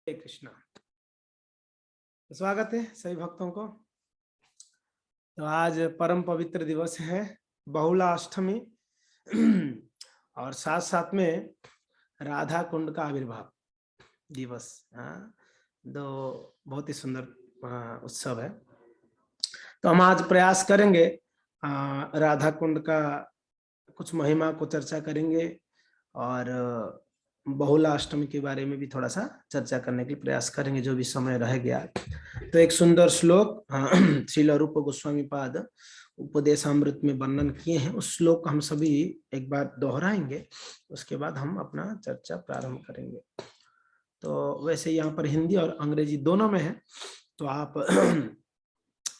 हरे कृष्णा। स्वागत है सभी भक्तों को। तो आज परम पवित्र दिवस है बहुला अष्टमी और साथ साथ में राधा कुंड का आविर्भाव दिवस। दो बहुत ही सुंदर उत्सव है। तो हम आज प्रयास करेंगे राधा कुंड का कुछ महिमा को चर्चा करेंगे और बहुला अष्टमी के बारे में भी थोड़ा सा चर्चा करने के प्रयास करेंगे जो भी समय रह गया। तो एक सुंदर श्लोक श्रील रूप गोस्वामी पाद उपदेशामृत में वर्णन किए हैं, उस श्लोक को हम सभी एक बार दोहराएंगे, उसके बाद हम अपना चर्चा प्रारंभ करेंगे। तो वैसे यहाँ पर हिंदी और अंग्रेजी दोनों में है, तो आप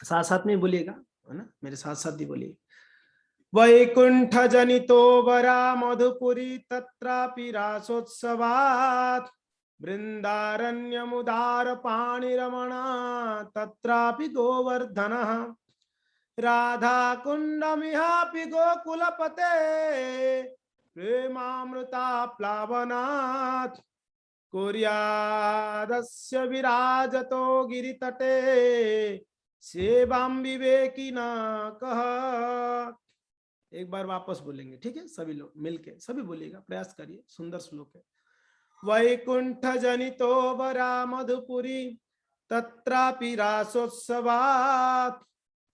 साथ साथ में बोलिएगा, है ना, मेरे साथ साथ ही बोलिए। वैकुंठ जनितो वरा मधुपुरी तत्रापि रासोत्सवात् वृंदारण्यमुदार पाणिरमणा तत्रापि गोवर्धनः राधा कुंडमिहापि गोकुलपते प्रेमामृता प्लावनात् कुर्यादस्य विराजतो गिरितटे सेवां विवेकिना कह। एक बार वापस बोलेंगे, ठीक है? सभी लोग मिलके सभी बोलिएगा, प्रयास करिए। सुंदर श्लोक है। वैकुंठ जनितो वरा मधुपुरी तत्रापि रासोत्सवात्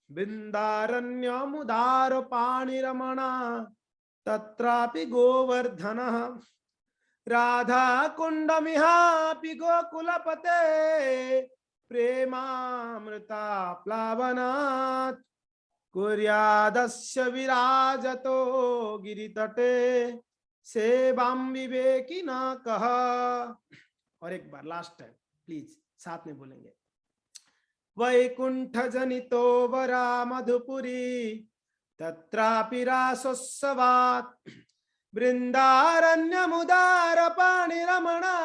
बिंदारण्यमुदार पाणिरमणा तत्रापि गोवर्धनः राधा कुंडमिहापि गोकुलपते प्रेमामृता प्लावनात् कुर्यादस्य विराजतो गिरितटे सेवां विवेकिना कह। और एक बार लास्ट टाइम प्लीज साथ में बोलेंगे। वैकुंठ जनितो वरा मधुपुरी तत्रापि रासोत्सवात् वृंदारण्यमुदार पाणिरमणा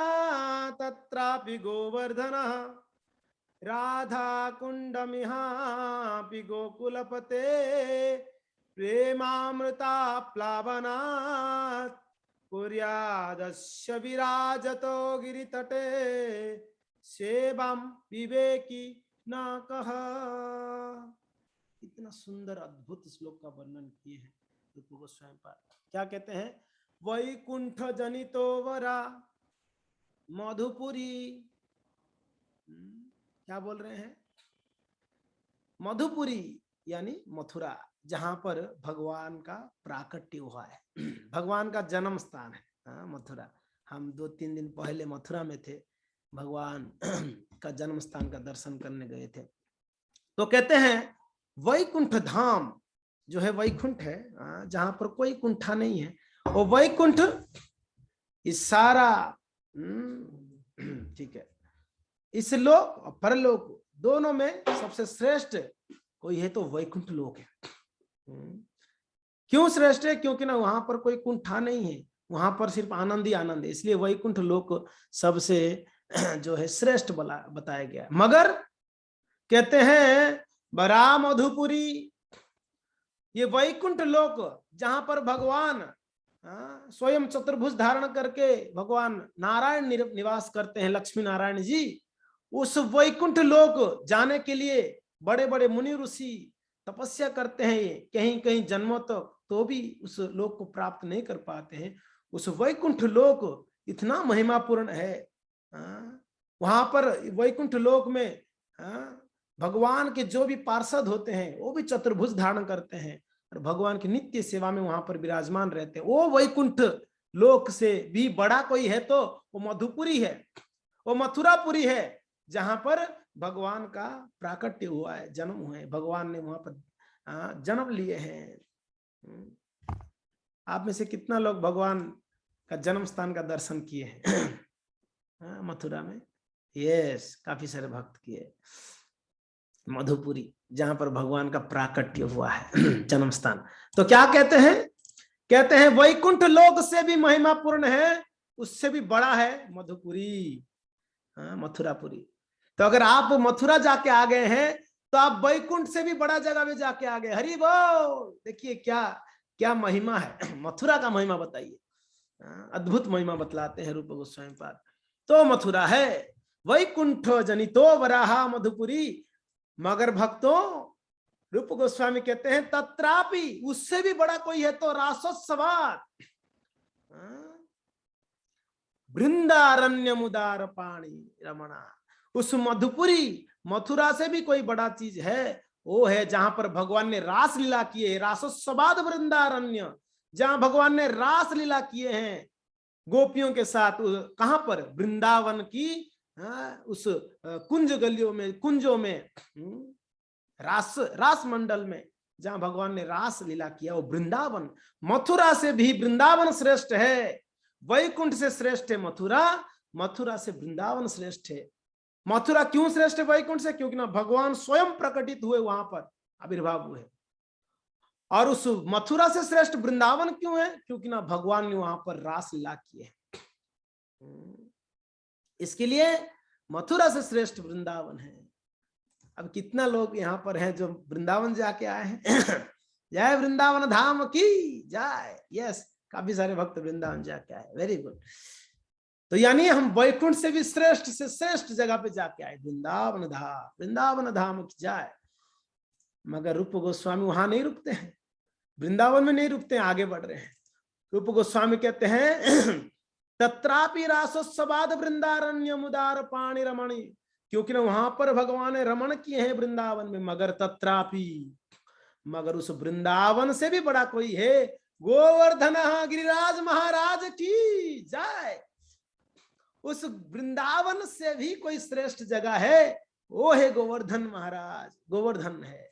तत्रापि गोवर्धनः राधा कुंडमिहापि गोकुलपते प्रेमामृता प्लावनात् कुर्यादस्य विराजतो गिरितटे सेवां विवेकी न कह। इतना सुंदर अद्भुत श्लोक का वर्णन किए हैं रूप गोस्वामी पाद। क्या कहते हैं? वैकुंठ जनितो वरा मधुपुरी, क्या बोल रहे हैं? मधुपुरी यानी मथुरा, जहां पर भगवान का प्राकट्य हुआ है, भगवान का जन्म स्थान है मथुरा। हम 2-3 दिन पहले मथुरा में थे, भगवान का जन्म स्थान का दर्शन करने गए थे। तो कहते हैं वैकुंठ धाम जो है, वैकुंठ है जहां पर कोई कुंठा नहीं है, वो वैकुंठ इस सारा ठीक है, इस लोक और परलोक दोनों में सबसे श्रेष्ठ कोई है तो वैकुंठ लोक है। क्यों श्रेष्ठ है? क्योंकि ना वहां पर कोई कुंठा नहीं है, वहां पर सिर्फ आनंद ही आनंद है, इसलिए वैकुंठ लोक सबसे जो है श्रेष्ठ बताया गया। मगर कहते हैं बरा मधुपुरी, ये वैकुंठ लोक जहां पर भगवान स्वयं चतुर्भुज धारण करके भगवान नारायण निवास करते हैं, लक्ष्मी नारायण जी, उस वैकुंठ लोक जाने के लिए बड़े बड़े मुनि ऋषि तपस्या करते हैं, कहीं कहीं जन्मों तो भी उस लोक को प्राप्त नहीं कर पाते हैं। उस वैकुंठ लोक इतना महिमापूर्ण है। वहां पर वैकुंठ लोक में भगवान के जो भी पार्षद होते हैं वो भी चतुर्भुज धारण करते हैं और भगवान की नित्य सेवा में वहां पर विराजमान रहते हैं। वो वैकुंठ लोक से भी बड़ा कोई है तो वो मधुपुरी है, वो मथुरापुरी है, जहां पर भगवान का प्राकट्य हुआ है, जन्म हुए हैं, भगवान ने वहां पर जन्म लिए हैं। आप में से कितना लोग भगवान का जन्म स्थान का दर्शन किए हैं मथुरा में? यस, काफी सारे भक्त किए। मधुपुरी जहां पर भगवान का प्राकट्य हुआ है जन्म स्थान। तो क्या कहते हैं? कहते हैं वैकुंठ लोक से भी महिमापूर्ण है, उससे भी बड़ा है मधुपुरी, मथुरापुरी। तो अगर आप मथुरा जाके आ गए हैं तो आप वैकुंठ से भी बड़ा जगह में जाके आ गए। हरि बोल। देखिए क्या क्या महिमा है, मथुरा का महिमा बताइए। अद्भुत महिमा बतलाते हैं रूप गोस्वामी पाद। तो मथुरा है, वैकुंठ जनितो वराहा मधुपुरी। मगर भक्तों, रूप गोस्वामी कहते हैं तत्रापि, उससे भी बड़ा कोई है तो रासोत्सवात वृंदारण्य मुदार पाणी रमणा। उस मधुपुरी, मथुरा से भी कोई बड़ा चीज है, वो है जहां पर भगवान ने रास लीला किए। रासोत्सवाद वृंदारण्य, जहां भगवान ने रास लीला किए हैं गोपियों के साथ। कहां पर? वृंदावन की उस कुंज गलियों में, कुंजों में, रास मंडल में जहां भगवान ने रास लीला किया, वो वृंदावन। मथुरा से भी वृंदावन श्रेष्ठ है, वैकुंठ से श्रेष्ठ है मथुरा, मथुरा से वृंदावन श्रेष्ठ है। मथुरा क्यों श्रेष्ठ है वैकुंठ से? क्योंकि ना भगवान स्वयं प्रकटित हुए, वहां पर आविर्भाव हुए। और उस मथुरा से श्रेष्ठ वृंदावन क्यों है? क्योंकि ना भगवान ने वहां पर रास लीला की है। इसके लिए मथुरा से श्रेष्ठ वृंदावन है। अब कितना लोग यहाँ पर हैं जो वृंदावन जाके आए हैं? जय वृंदावन धाम की जय। यस, काफी सारे भक्त वृंदावन जाके आए, वेरी गुड। तो यानी हम वैकुंठ से भी श्रेष्ठ से श्रेष्ठ जगह पे जाके आए, वृंदावन धाम, वृंदावन धाम की जय। मगर रूप गोस्वामी वहां नहीं रुकते हैं, वृंदावन में नहीं रुकते हैं, आगे बढ़ रहे हैं। रूप गोस्वामी कहते हैं तत्रापि रासोत्सवाद वृंदारण्य मुदार पाणी रमणी। क्योंकि ना वहां पर भगवान ने रमण किए हैं वृंदावन में। मगर तत्रापि, मगर उस वृंदावन से भी बड़ा कोई है, गोवर्धन गिरिराज महाराज की जय। उस वृंदावन से भी कोई श्रेष्ठ जगह है, वो है गोवर्धन महाराज, गोवर्धन है।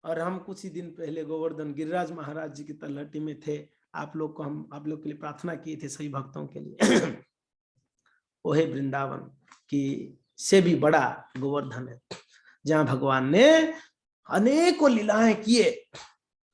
और हम कुछ ही दिन पहले गोवर्धन गिरिराज महाराज जी की तलहटी में थे। आप लोग के लिए प्रार्थना किए थे, सभी भक्तों के लिए। वो है वृंदावन की से भी बड़ा गोवर्धन है, जहां भगवान ने अनेकों लीलाएं किए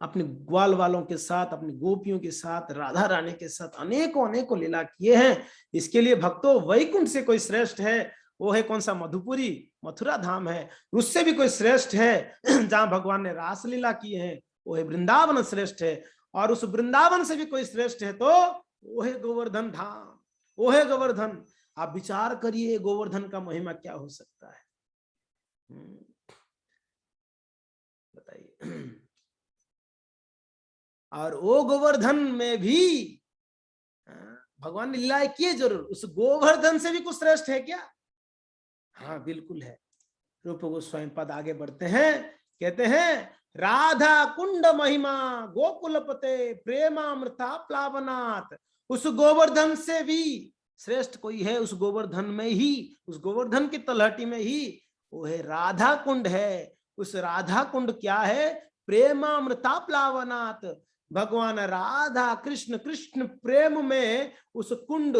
अपने ग्वाल वालों के साथ, अपनी गोपियों के साथ, राधा रानी के साथ अनेकों लीला किए हैं। इसके लिए भक्तों, वैकुंठ से कोई श्रेष्ठ है, वो है कौन सा? मधुपुरी, मथुरा धाम है। उससे भी कोई श्रेष्ठ है जहां भगवान ने रास लीला की है, वो है वृंदावन श्रेष्ठ है। और उस वृंदावन से भी कोई श्रेष्ठ है तो वो है गोवर्धन धाम, वो है गोवर्धन। आप विचार करिए गोवर्धन का महिमा क्या हो सकता है, बताइए। और वो गोवर्धन में भी भगवान ने लीलाएं किए जरूर, उस गोवर्धन से भी कुछ श्रेष्ठ है क्या? हाँ, बिल्कुल है। रूप गोस्वामी पद आगे बढ़ते हैं, कहते हैं राधा कुंड महिमा गोकुलपते प्रेमामृता प्लावनाथ। उस गोवर्धन से भी श्रेष्ठ कोई है, उस गोवर्धन में ही, उस गोवर्धन की तलहटी में ही वो है राधा कुंड है। उस राधा कुंड क्या है? प्रेमामृता प्लावनाथ। भगवान राधा कृष्ण, कृष्ण प्रेम में उस कुंड,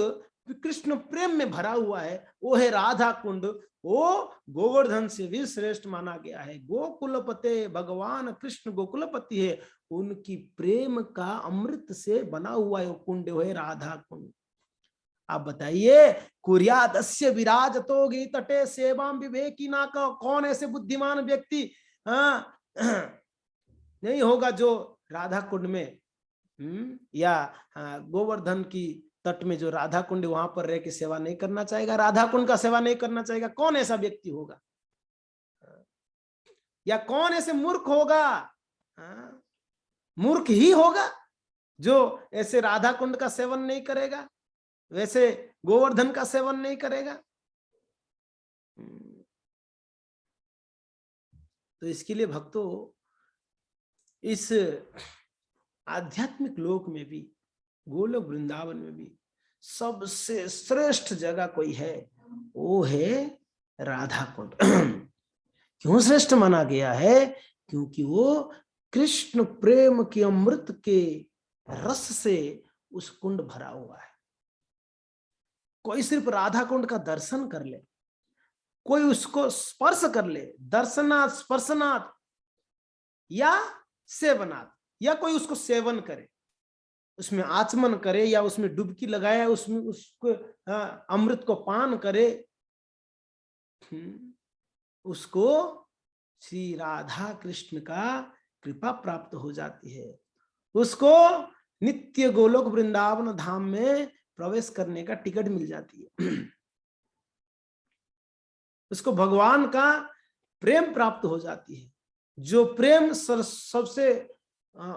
कृष्ण प्रेम में भरा हुआ है, वो है राधा कुंड। वो गोवर्धन से भी श्रेष्ठ माना गया है। गोकुलपते, भगवान कृष्ण गोकुलपति है, उनकी प्रेम का अमृत से बना हुआ है वो कुंड, वो है राधा कुंड। आप बताइए, कुर्यादस्य विराजतो तटे सेवाम विवेकिना का कौन ऐसे बुद्धिमान व्यक्ति नहीं होगा जो राधा कुंड में या गोवर्धन की तट में जो राधा कुंड वहां पर रह के सेवा नहीं करना चाहेगा, राधा कुंड का सेवा नहीं करना चाहेगा? कौन ऐसा व्यक्ति होगा? या कौन ऐसे मूर्ख होगा? मूर्ख ही होगा जो ऐसे राधा कुंड का सेवन नहीं करेगा, वैसे गोवर्धन का सेवन नहीं करेगा। तो इसके लिए भक्तों, इस आध्यात्मिक लोक में भी, गोलोक वृंदावन में भी सबसे श्रेष्ठ जगह कोई है, वो है राधा कुंड। क्यों श्रेष्ठ माना गया है? क्योंकि वो कृष्ण प्रेम के अमृत के रस से उस कुंड भरा हुआ है। कोई सिर्फ राधा कुंड का दर्शन कर ले, कोई उसको स्पर्श कर ले, दर्शनाथ, स्पर्शनाथ या सेवनाथ, या कोई उसको सेवन करे, उसमें आचमन करे या उसमें डुबकी लगाए, उसमें उसको अमृत को पान करे, उसको श्री राधा कृष्ण का कृपा प्राप्त हो जाती है। उसको नित्य गोलोक वृंदावन धाम में प्रवेश करने का टिकट मिल जाती है। उसको भगवान का प्रेम प्राप्त हो जाती है, जो प्रेम सबसे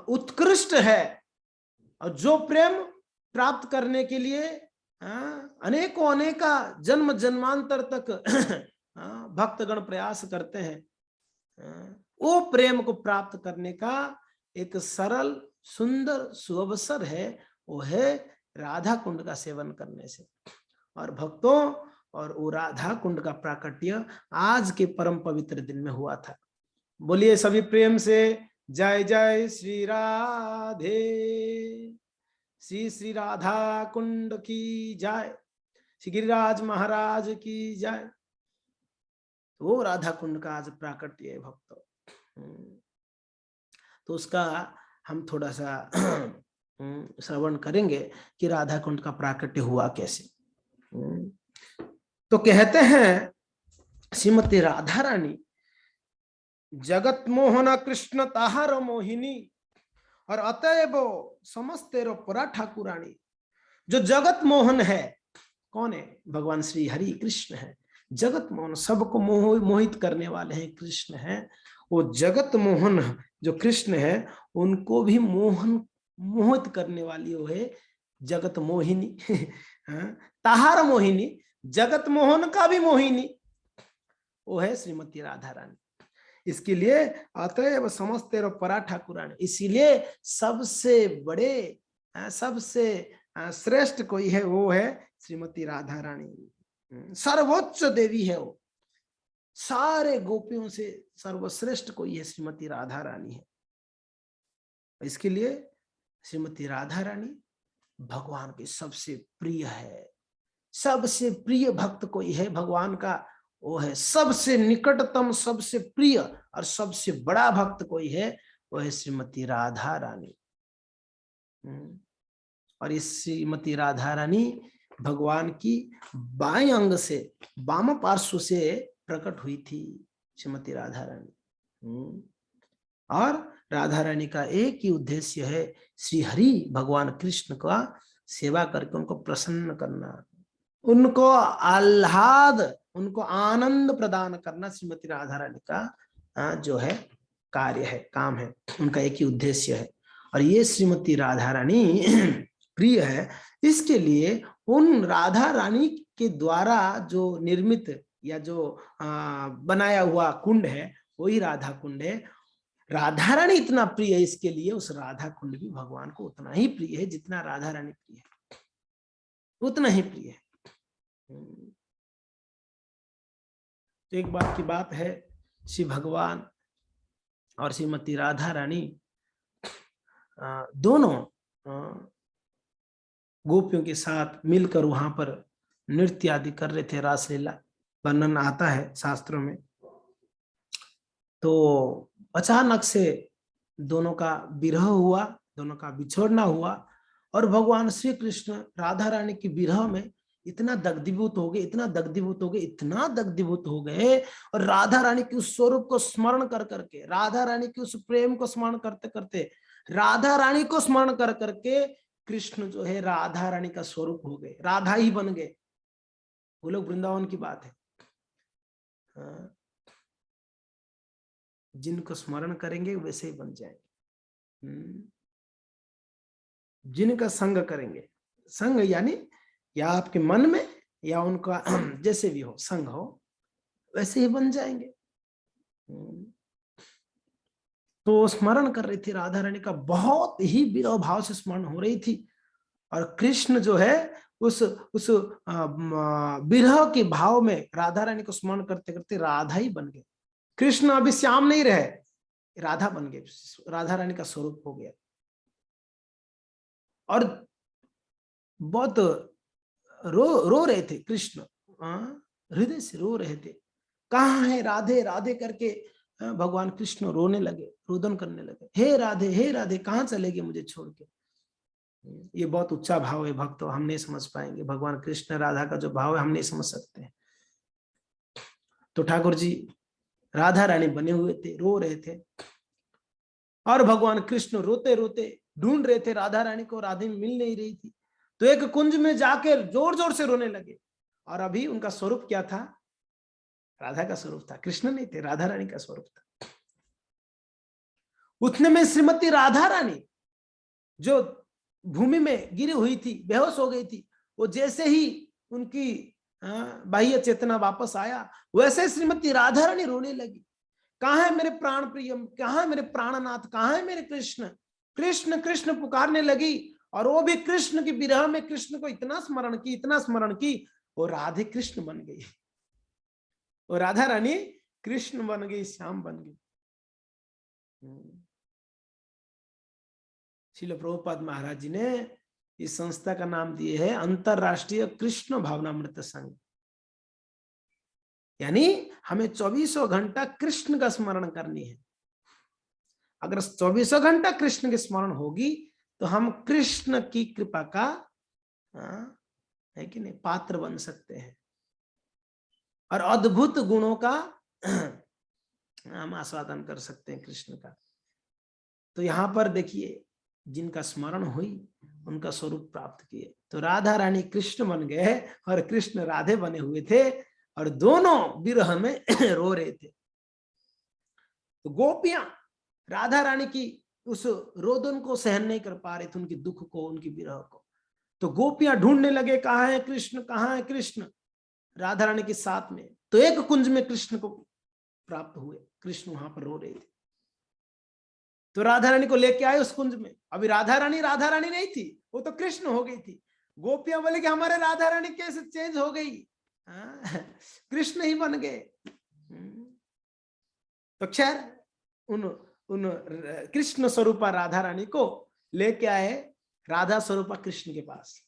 उत्कृष्ट है, और जो प्रेम प्राप्त करने के लिए अनेकों अनेका जन्म जन्मांतर तक भक्तगण प्रयास करते हैं, वो प्रेम को प्राप्त करने का एक सरल सुंदर सुअवसर है, वो है राधा कुंड का सेवन करने से। और भक्तों, और वो राधा कुंड का प्राकट्य आज के परम पवित्र दिन में हुआ था। बोलिए सभी प्रेम से जय जय श्री राधे, श्री श्री राधा कुंड की जय, श्री गिरिराज महाराज की जय। वो राधा कुंड का आज प्राकट्य है भक्तों। तो उसका हम थोड़ा सा श्रवण करेंगे कि राधा कुंड का प्राकट्य हुआ कैसे। तो कहते हैं श्रीमती राधा रानी जगत मोहन कृष्ण ताहार मोहिनी, और अतएव समस्तेरो परा ठाकुरानी। जो जगत मोहन है, कौन है? भगवान श्री हरि कृष्ण है। जगत मोहन, सबको मोहित करने वाले हैं, कृष्ण हैं। वो जगत मोहन जो कृष्ण है, उनको भी मोहित करने वाली वो है जगत मोहिनी। ताहार मोहिनी, जगत मोहन का भी मोहिनी वो है श्रीमती राधा रानी। इसके लिए अतएव समस्तेरो परा ठाकुरानी, इसीलिए सबसे बड़े, सबसे श्रेष्ठ कोई है वो है श्रीमती राधा रानी। सर्वोच्च देवी है वो, सारे गोपियों से सर्वश्रेष्ठ कोई है श्रीमती राधा रानी है। इसके लिए श्रीमती राधा रानी भगवान की सबसे प्रिय है। सबसे प्रिय भक्त कोई है भगवान का, वो है सबसे निकटतम, सबसे प्रिय और सबसे बड़ा भक्त कोई है, वो है श्रीमती राधा रानी। और इस श्रीमती राधा रानी भगवान की बाएं अंग से, वाम पार्श्व से प्रकट हुई थी श्रीमती राधा रानी। और राधा रानी का एक ही उद्देश्य है, श्री हरि भगवान कृष्ण का सेवा करके उनको प्रसन्न करना, उनको आह्लाद, उनको आनंद प्रदान करना श्रीमती राधा रानी का जो है कार्य है, काम है, उनका एक ही उद्देश्य है। और ये श्रीमती राधा रानी प्रिय है, इसके लिए उन राधा रानी के द्वारा जो निर्मित या जो बनाया हुआ कुंड है, वही राधा कुंड है। राधा रानी इतना प्रिय है, इसके लिए उस राधा कुंड भी भगवान को उतना ही प्रिय है जितना राधा रानी प्रिय है, उतना ही प्रिय है। तो एक बात की बात है, श्री भगवान और श्रीमती राधा रानी दोनों गोपियों के साथ मिलकर वहां पर नृत्य आदि कर रहे थे, रासलीला वर्णन आता है शास्त्रों में। तो अचानक से दोनों का विरह हुआ, दोनों का बिछोड़ना हुआ, और भगवान श्री कृष्ण राधा रानी की विरह में इतना दग्धीभूत हो गए, इतना दग्धीभूत हो गए, इतना दग्धीभूत हो गए, और राधा रानी के उस स्वरूप को स्मरण कर करके, राधा रानी के उस प्रेम को स्मरण करते करते, राधा रानी को स्मरण कर करके कृष्ण जो है राधा रानी का स्वरूप हो गए, राधा ही बन गए। वो लोग वृंदावन की बात है। जिनको स्मरण करेंगे वैसे ही बन जाएंगे, जिनका संग करेंगे, संग यानी या आपके मन में या उनका जैसे भी हो संग हो, वैसे ही बन जाएंगे। तो स्मरण कर रही थी राधा रानी का, बहुत ही विरह भाव से स्मरण हो रही थी, और कृष्ण जो है उस विरह के भाव में राधा रानी को स्मरण करते करते राधा ही बन गए। कृष्ण अभी श्याम नहीं रहे, राधा बन गए, राधा रानी का स्वरूप हो गया। और बहुत रो रहे थे कृष्ण, हृदय से रो रहे थे, कहाँ है राधे राधे करके भगवान कृष्ण रोने लगे, रोदन करने लगे, हे राधे कहाँ चले गए मुझे छोड़ के। ये बहुत ऊंचा भाव है भक्तों, हम नहीं समझ पाएंगे। भगवान कृष्ण राधा का जो भाव है हम नहीं समझ सकते हैं। तो ठाकुर जी राधा रानी बने हुए थे, रो रहे थे, और भगवान कृष्ण रोते रोते ढूंढ रहे थे राधा रानी को, राधे मिल नहीं रही थी। तो एक कुंज में जाकर जोर जोर से रोने लगे। और अभी उनका स्वरूप क्या था? राधा का स्वरूप था, कृष्ण नहीं थे, राधा रानी का स्वरूप था। उतने में श्रीमती राधा रानी जो भूमि में गिरी हुई थी, बेहोश हो गई थी, वो जैसे ही उनकी बाह्य चेतना वापस आया, वैसे श्रीमती राधा रानी रोने लगी। कहाँ है मेरे प्राण प्रियम, कहाँ है मेरे प्राणनाथ, कहाँ है मेरे कृष्ण? कृष्ण कृष्ण पुकारने लगी। और वो भी कृष्ण की विरह में कृष्ण को इतना स्मरण की, इतना स्मरण की, वो राधे कृष्ण बन गई। वो राधा रानी कृष्ण बन गई, श्याम बन गई। श्रील प्रभुपाद महाराज जी ने इस संस्था का नाम दिए है अंतरराष्ट्रीय कृष्ण भावनामृत संघ। यानी हमें 24 घंटा कृष्ण का स्मरण करनी है। अगर 24 घंटा कृष्ण की स्मरण होगी तो हम कृष्ण की कृपा का है कि नहीं, पात्र बन सकते हैं और अद्भुत गुणों का हम आस्वादन कर सकते हैं कृष्ण का। तो यहाँ पर देखिए, जिनका स्मरण हुई उनका स्वरूप प्राप्त किए। तो राधा रानी कृष्ण बन गए और कृष्ण राधे बने हुए थे और दोनों विरह में रो रहे थे। तो गोपियां राधा रानी की उस रोदन को सहन नहीं कर पा रहे थे, उनकी दुख को, उनकी विरह को। तो गोपियां ढूंढने लगे, कहाँ है कृष्ण, कहाँ है कृष्ण, राधा रानी के साथ में। तो एक कुंज में कृष्ण को प्राप्त हुए, कृष्ण वहां पर रो रहे थे। तो राधा रानी को लेके आए उस कुंज में। अभी राधा रानी नहीं थी, वो तो कृष्ण हो गई थी। गोपियां बोले कि हमारे राधा रानी कैसे चेंज हो गई, कृष्ण ही बन गए। तो खैर उन कृष्ण स्वरूपा राधा रानी को लेके आए राधा स्वरूपा कृष्ण के पास।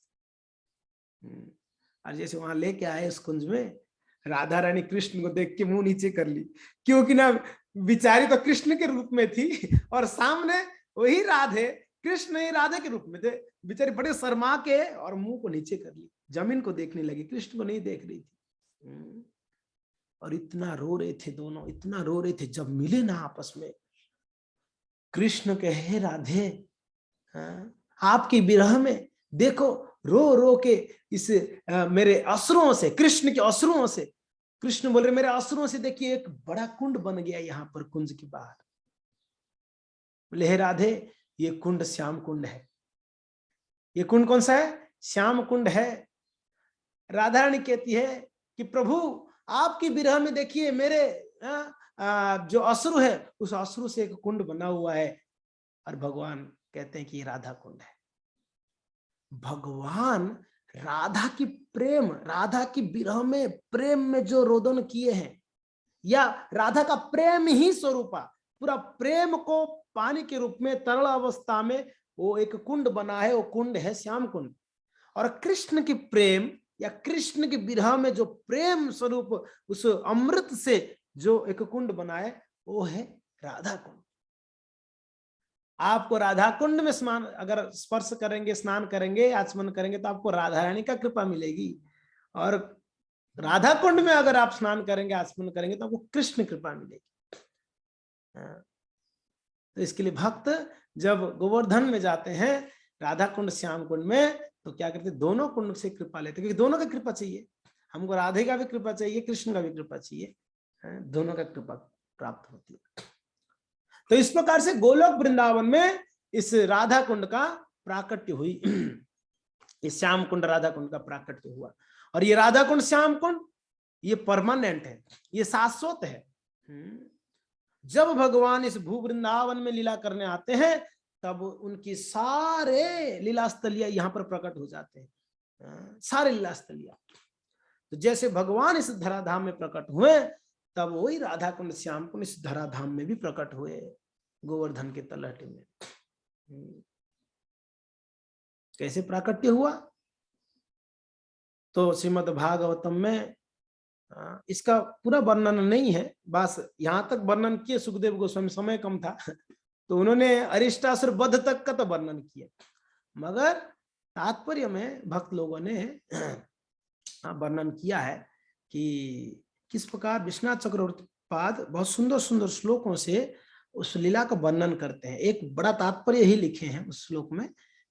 और जैसे वहां लेके आए उस कुंज में, राधा रानी कृष्ण को देख के मुंह नीचे कर ली, क्योंकि ना बिचारी तो कृष्ण के रूप में थी और सामने वही राधे, कृष्ण ही राधे के रूप में थे। बेचारी बड़े शर्मा के और मुंह को नीचे कर ली, जमीन को देखने लगी, कृष्ण को नहीं देख रही थी। और इतना रो रहे थे दोनों, इतना रो रहे थे। जब मिले ना आपस में, कृष्ण कहे राधे आपकी विरह में देखो रो रो के इस मेरे अश्रुओं से, कृष्ण के अश्रुओं से, कृष्ण बोल रहे मेरे अश्रुओं से देखिए एक बड़ा कुंड बन गया यहाँ पर कुंज के बाहर। बोले हे राधे, ये कुंड श्याम कुंड है। ये कुंड कौन सा है? श्याम कुंड है। राधा रानी कहती है कि प्रभु आपकी विरह में देखिए मेरे जो अश्रु है, उस अश्रु से एक कुंड बना हुआ है। और भगवान कहते हैं कि ये राधा कुंड है। भगवान राधा की प्रेम, राधा की विरह में प्रेम में जो रोदन किए हैं, या राधा का प्रेम ही स्वरूपा, पूरा प्रेम को पानी के रूप में तरल अवस्था में वो एक कुंड बना है, वो कुंड है श्याम कुंड। और कृष्ण की प्रेम या कृष्ण की विरह में जो प्रेम स्वरूप उस अमृत से जो एक कुंड बना है, वो है राधा कुंड। आपको राधा कुंड में स्नान अगर स्पर्श करेंगे, स्नान करेंगे, आचमन करेंगे तो आपको राधा रानी का कृपा मिलेगी। और राधा कुंड में अगर आप स्नान करेंगे, आचमन करेंगे तो आपको कृष्ण कृपा मिलेगी। तो इसके लिए भक्त जब गोवर्धन में जाते हैं, राधा कुंड श्याम कुंड में, तो क्या करते, दोनों कुंड से कृपा लेते, क्योंकि दोनों का कृपा चाहिए हमको। राधे का भी कृपा चाहिए, कृष्ण का भी कृपा चाहिए, दोनों का कृपा प्राप्त होती है। तो इस प्रकार से गोलोक वृंदावन में इस राधा कुंड का प्राकट्य हुई। इस श्याम कुंड राधा कुंड का प्राकट्य हुआ। और ये राधा कुंड श्याम कुंड ये परमानेंट है, ये शाश्वत है। जब भगवान इस भू वृंदावन में लीला करने आते हैं, तब उनकी सारे लीलास्थलियां यहाँ पर प्रकट हो जाते हैं, सारे लीलास्थलियां। तो जैसे भगवान इस धराधाम में प्रकट हुए, तब वही राधा कुंड श्याम कुंड इस धराधाम में भी प्रकट हुए, गोवर्धन के तलहटी में। कैसे प्राकट्य हुआ? तो श्रीमद् भागवतम में इसका पूरा वर्णन नहीं है, बस यहां तक वर्णन किए सुखदेव गोस्वामी, समय कम था तो उन्होंने अरिष्टासुर वध तक का तो वर्णन किया, मगर तात्पर्य में भक्त लोगों ने वर्णन किया है कि किस प्रकार विश्वनाथ चक्रवर्ती पाद बहुत सुंदर सुंदर श्लोकों से उस लीला का वर्णन करते हैं। एक बड़ा तात्पर्य ही लिखे हैं उस श्लोक में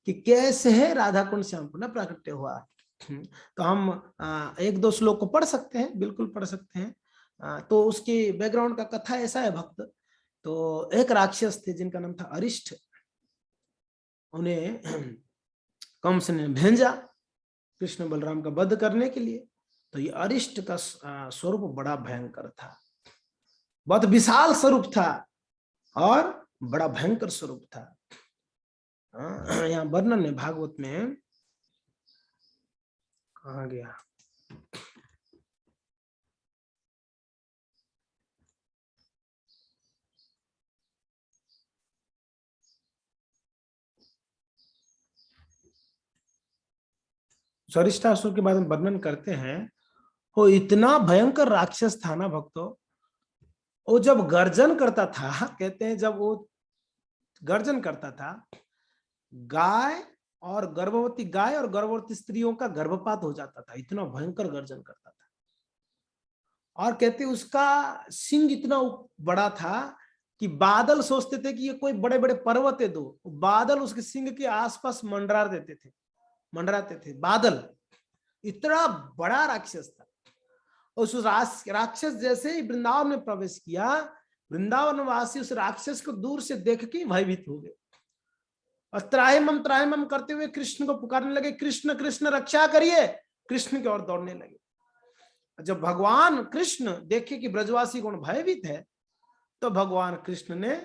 कि कैसे है राधा कुंड श्याम कुंड प्राकट्य हुआ। तो हम एक दो श्लोक को पढ़ सकते हैं, बिल्कुल पढ़ सकते हैं। तो उसकी बैकग्राउंड का कथा ऐसा है भक्त, तो एक राक्षस थे जिनका नाम था अरिष्ट, उन्हें कंस ने भेजा कृष्ण बलराम का वध करने के लिए। तो ये अरिष्ट का स्वरूप बड़ा भयंकर था, बहुत विशाल स्वरूप था और बड़ा भयंकर स्वरूप था। यहाँ वर्णन है भागवत में, कहाँ गया, स्वरिष्ठासुर के बारे में वर्णन करते हैं। वो इतना भयंकर राक्षस था ना भक्तों, वो जब गर्जन करता था, कहते हैं जब वो गर्जन करता था, गाय और गर्भवती स्त्रियों का गर्भपात हो जाता था, इतना भयंकर गर्जन करता था। और कहते उसका सिंह इतना बड़ा था कि बादल सोचते थे कि ये कोई बड़े बड़े पर्वत है, दो बादल उसके सिंह के आसपास मंडराते थे बादल, इतना बड़ा राक्षस था। उस राक्षस जैसे ही वृंदावन में प्रवेश किया, वृंदावन वासी उस राक्षस को दूर से देख के भयभीत हो गए और त्राहिमम करते हुए कृष्ण को पुकारने लगे, कृष्ण कृष्ण रक्षा करिए, कृष्ण की ओर दौड़ने लगे। जब भगवान कृष्ण देखे कि ब्रजवासी गण भयभीत है, तो भगवान कृष्ण ने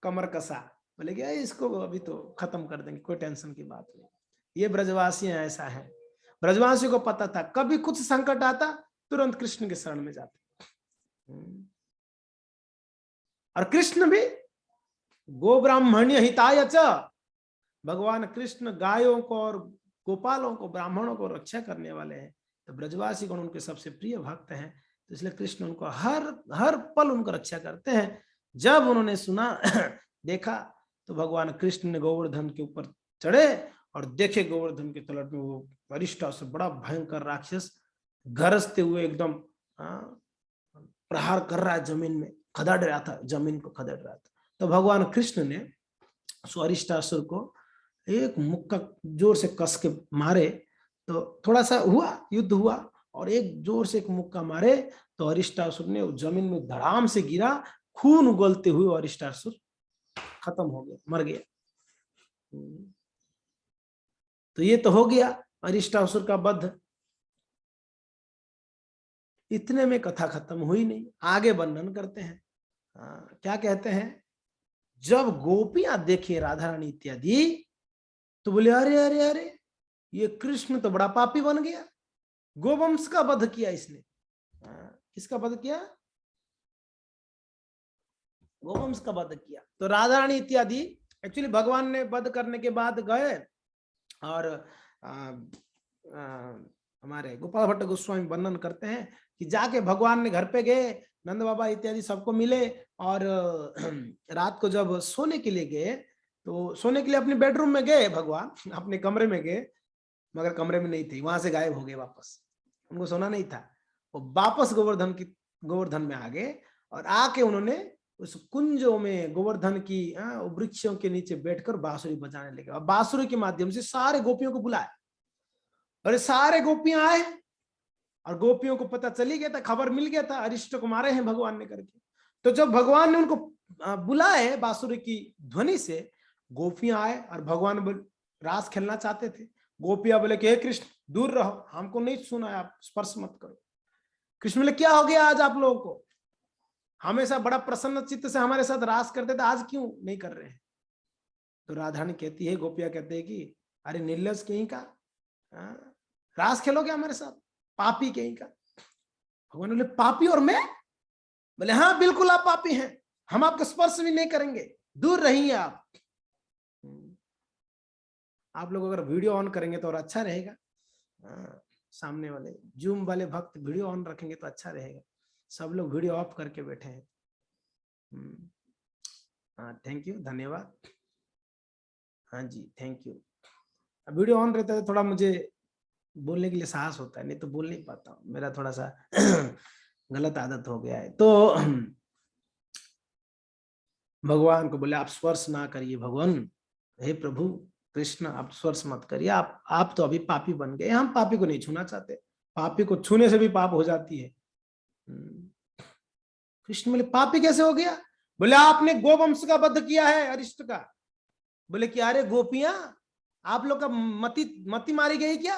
कमर कसा, बोले कि इसको अभी तो खत्म कर देंगे, कोई टेंशन की बात नहीं, ये ब्रजवासी ऐसा है। ब्रजवासी को पता था कभी कुछ संकट आता तुरंत कृष्ण के शरण में जाते। और कृष्ण भी गो ब्राह्मण्य हिताय च, भगवान कृष्ण गायों को और गोपालों को, ब्राह्मणों को रक्षा करने वाले हैं। तो ब्रजवासी गण उनके सबसे प्रिय भक्त हैं, तो इसलिए कृष्ण उनको हर पल उनको रक्षा करते हैं। जब उन्होंने सुना देखा, तो भगवान कृष्ण ने गोवर्धन के ऊपर चढ़े और देखे गोवर्धन के तलट में वो अरिष्ट से बड़ा भयंकर राक्षस गरजते हुए एकदम प्रहार कर रहा है, जमीन में खदेड़ रहा था, जमीन को खदेड़ रहा था। तो भगवान कृष्ण ने अरिष्टासुर को एक मुक्का जोर से कस के मारे, तो थोड़ा सा युद्ध हुआ और एक जोर से एक मुक्का मारे तो अरिष्टासुर ने जमीन में धड़ाम से गिरा, खून उगलते हुए अरिष्टासुर खत्म हो गया, मर गया। तो ये तो हो गया अरिष्टासुर का वध। इतने में कथा खत्म हुई नहीं, आगे वर्णन करते हैं। क्या कहते हैं, जब गोपियां देखे राधा रानी इत्यादि, तो बोले अरे अरे अरे, ये कृष्ण तो बड़ा पापी बन गया, गोवंश का वध किया इसने। किसका वध किया? गोवंश का वध किया। तो राधा रानी इत्यादि एक्चुअली भगवान ने वध करने के बाद गए और हमारे गोपाल भट्ट गोस्वामी वर्णन करते हैं कि जाके भगवान ने घर पे गए, नंद बाबा इत्यादि सबको मिले और रात को जब सोने के लिए गए, तो सोने के लिए अपने बेडरूम में गए, भगवान अपने कमरे में गए, मगर कमरे में नहीं थे, वहां से गायब हो गए वापस, उनको सोना नहीं था। वो वापस गोवर्धन में आ गए और आके उन्होंने उस कुंजों में गोवर्धन की वृक्षों के नीचे बैठकर बांसुरी बजाने लगे और बांसुरी के माध्यम से सारे गोपियों को बुलाए। और सारे गोपियां आए और गोपियों को पता चली गया था, खबर मिल गया था अरिष्ट को मारे हैं भगवान ने करके। तो जब भगवान ने उनको बुलाए बांसुरी की ध्वनि से, गोपियां आए और भगवान रास खेलना चाहते थे। गोपियां बोले कि हे कृष्ण दूर रहो, हमको नहीं सुना है, आप स्पर्श मत करो। कृष्ण बोले क्या हो गया आज आप लोगों को, हमेशा बड़ा प्रसन्न चित्त से हमारे साथ रास करते थे, आज क्यों नहीं कर रहे हैं? तो राधारानी कहती है, गोपियां कहते हैं कि अरे निर्लज कहीं का, रास खेलोगे हमारे साथ, पापी कहीं का। भगवान बोले पापी और मैं? बोले हाँ बिल्कुल आप पापी हैं, हम आपका स्पर्श भी नहीं करेंगे, दूर रहिए आप। आप लोग अगर वीडियो ऑन करेंगे तो और अच्छा रहेगा, सामने वाले जूम वाले भक्त वीडियो ऑन रखेंगे तो अच्छा रहेगा, सब लोग वीडियो ऑफ करके बैठे हैं। थैंक यू, धन्यवाद। हाँ जी थैंक यू। वीडियो ऑन रहता है थोड़ा मुझे बोलने के लिए साहस होता है, नहीं तो बोल नहीं पाता, मेरा थोड़ा सा गलत आदत हो गया है। तो भगवान को बोले आप स्पर्श ना करिए भगवान, हे प्रभु कृष्ण आप स्पर्श मत करिए, आप तो अभी पापी बन गए, हम पापी को नहीं छूना चाहते, पापी को छूने से भी पाप हो जाती है। कृष्ण बोले पापी कैसे हो गया? बोले आपने गोवंश का वध किया है, अरिष्ट का। बोले कि अरे गोपियां, आप लोग का मति मारी गई क्या?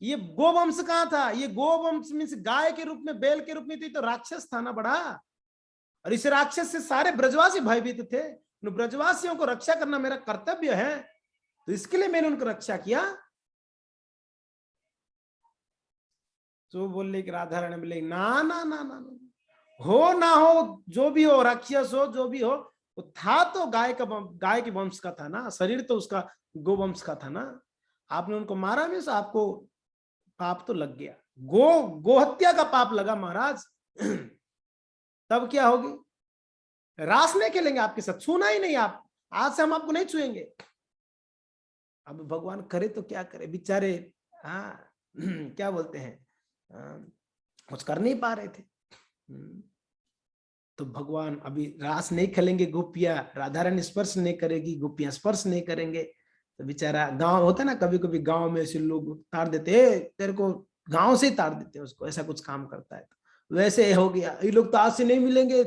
ये गोवंश कहाँ था? ये गोवंश मीन्स गाय के रूप में, बैल के रूप में, तो राक्षस था ना बड़ा, और इस राक्षस से सारे ब्रजवासी भयभीत थे। ब्रजवासियों को रक्षा करना मेरा कर्तव्य है, तो इसके लिए मैंने उनको रक्षा किया। तो बोले कि राधा रानी बोले ना ना ना ना ना, हो ना हो, जो भी हो, राक्षस हो, जो भी हो, वो था तो गाय के वंश का था ना, शरीर तो उसका गोवंश का था ना। आपने उनको मारा नहीं, आपको पाप तो लग गया, गोहत्या का पाप लगा महाराज। तब क्या होगी? रास नहीं खेलेंगे आपके साथ, छूना ही नहीं, आप आज से हम आपको नहीं छुएंगे। अब भगवान करे तो क्या करे बेचारे, हाँ क्या बोलते हैं, कुछ कर नहीं पा रहे थे। तो भगवान अभी रास नहीं खेलेंगे, गोपियां, राधा रानी स्पर्श नहीं करेगी, गोपियां स्पर्श नहीं करेंगे, तो बेचारा गांव होता ना, कभी कभी गांव में ऐसे लोग तार देते, तेरे को गांव से ही तार देते उसको, ऐसा कुछ काम करता है। तो वैसे हो गया, ये लोग तो आज से नहीं मिलेंगे,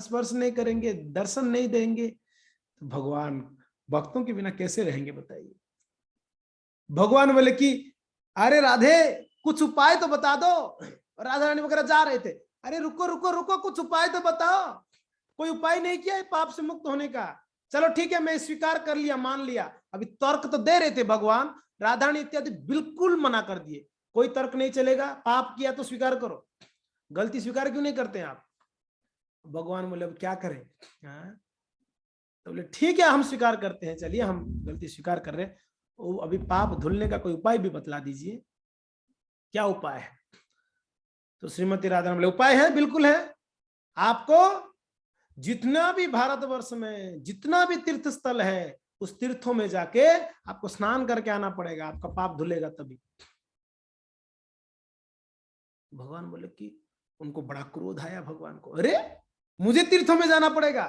स्पर्श नहीं करेंगे, दर्शन नहीं देंगे, तो भगवान भक्तों के बिना कैसे रहेंगे बताइए। भगवान बोले कि अरे राधे कुछ उपाय तो बता दो। राधा रानी वगैरह जा रहे थे, अरे रुको रुको रुको, कुछ उपाय तो बताओ। कोई उपाय नहीं किया है पाप से मुक्त होने का? चलो ठीक है, मैं स्वीकार कर लिया, मान लिया। अभी तर्क तो दे रहे थे भगवान, राधा रानी इत्यादि बिल्कुल मना कर दिए, कोई तर्क नहीं चलेगा, पाप किया तो स्वीकार करो, गलती स्वीकार क्यों नहीं करते हैं आप? भगवान बोले अब क्या करें? तो बोले ठीक है, हम स्वीकार करते हैं, चलिए हम गलती स्वीकार कर रहे हैं, अभी पाप धुलने का कोई उपाय भी बतला दीजिए, क्या उपाय है? तो श्रीमती राधा बोले उपाय है, बिल्कुल है। आपको जितना भी भारतवर्ष में जितना भी तीर्थ स्थल है, उस तीर्थों में जाके आपको स्नान करके आना पड़ेगा, आपका पाप धुलेगा तभी। भगवान बोले कि उनको बड़ा क्रोध आया भगवान को, अरे मुझे तीर्थों में जाना पड़ेगा?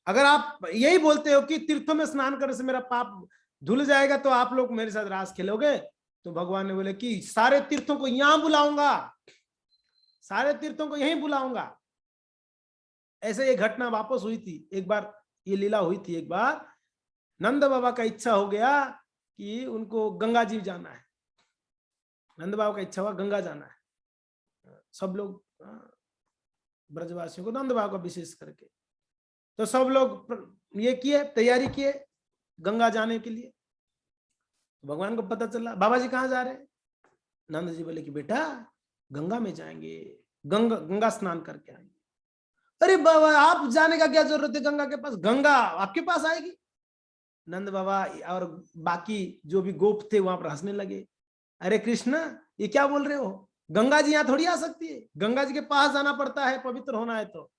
अगर आप यही बोलते हो कि तीर्थों में स्नान करने से मेरा पाप धुल जाएगा, तो आप लोग मेरे साथ रास खेलोगे? तो भगवान ने बोले कि सारे तीर्थों को यहां बुलाऊंगा, सारे तीर्थों को यहीं बुलाऊंगा। ऐसे ये घटना वापस हुई थी एक बार, ये लीला हुई थी एक बार, नंद बाबा का इच्छा हो गया कि उनको गंगा जी जाना है, नंद बाबा का इच्छा हुआ गंगा जाना है, सब लोग ब्रजवासियों को, नंद बाबा का विशेष करके, तो सब लोग ये किए, तैयारी किए गंगा जाने के लिए। भगवान को पता चला बाबा जी कहाँ जा रहे हैं? नंद जी बोले कि बेटा गंगा में जाएंगे, गंगा स्नान करके आएंगे। अरे बाबा आप जाने का क्या जरूरत है गंगा के पास, गंगा आपके पास आएगी। नंद बाबा और बाकी जो भी गोप थे वहां पर हंसने लगे, अरे कृष्ण ये क्या बोल रहे हो, गंगा जी यहाँ थोड़ी आ सकती है, गंगा जी के पास जाना पड़ता है पवित्र होना है तो।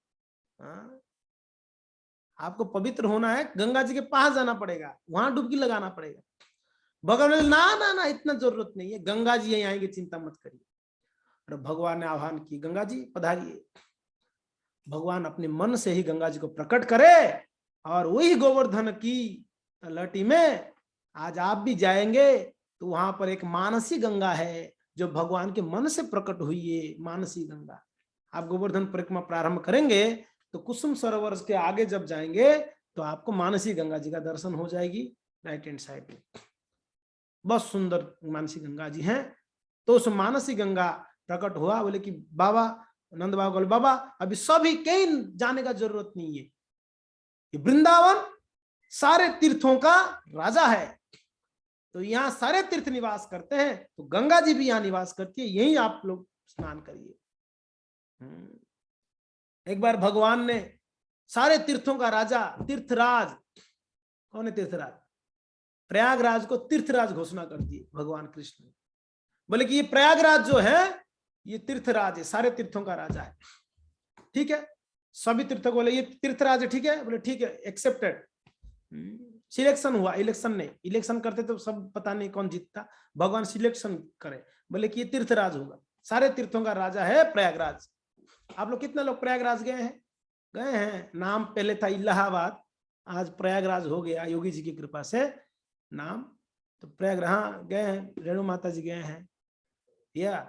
आपको पवित्र होना है, गंगा जी के पास जाना पड़ेगा, वहां डुबकी लगाना पड़ेगा। भगवान ना ना ना इतना जरूरत नहीं है, गंगा जी यहीं आएंगे, चिंता मत करिए। और भगवान ने आह्वान की, गंगा जी पधारिए। भगवान अपने मन से ही गंगा जी को प्रकट करे, और वही गोवर्धन की तलहटी में आज आप भी जाएंगे तो वहां पर एक मानसी गंगा है, जो भगवान के मन से प्रकट हुई है, मानसी गंगा। आप गोवर्धन परिक्रमा प्रारंभ करेंगे तो कुसुम सरोवर के आगे जब जाएंगे तो आपको मानसी गंगा जी का दर्शन हो जाएगी, राइट हैंड साइड में बहुत सुंदर मानसी गंगा जी हैं। तो उस मानसी गंगा प्रकट हुआ, बोले कि बाबा, नंद बाबा बोले बाबा अभी सभी कहीं जाने का जरूरत नहीं है, वृंदावन सारे तीर्थों का राजा है, तो यहाँ सारे तीर्थ निवास करते हैं, तो गंगा जी भी यहाँ निवास करती है, यही आप लोग स्नान करिए। एक बार भगवान ने सारे तीर्थों का राजा, तीर्थराज, कौन है तीर्थराज? प्रयागराज को तीर्थराज घोषणा कर दी भगवान कृष्ण ने। बोले कि ये प्रयागराज जो है ये तीर्थराज है, सारे तीर्थों का राजा है। ठीक है, सभी तीर्थों को बोले ये तीर्थराज है, ठीक है? बोले ठीक है, एक्सेप्टेड। सिलेक्शन हुआ, इलेक्शन नहीं, इलेक्शन करते तो सब पता नहीं कौन जीतता, भगवान सिलेक्शन करे, बोले कि ये तीर्थराज होगा, सारे तीर्थों का राजा है प्रयागराज। आप लोग कितने लोग प्रयागराज गए हैं? गए हैं, नाम पहले था इलाहाबाद, आज प्रयागराज हो गया योगी जी की कृपा से नाम। तो प्रयागराज हाँ गए हैं, रेणु माता जी गए हैं या,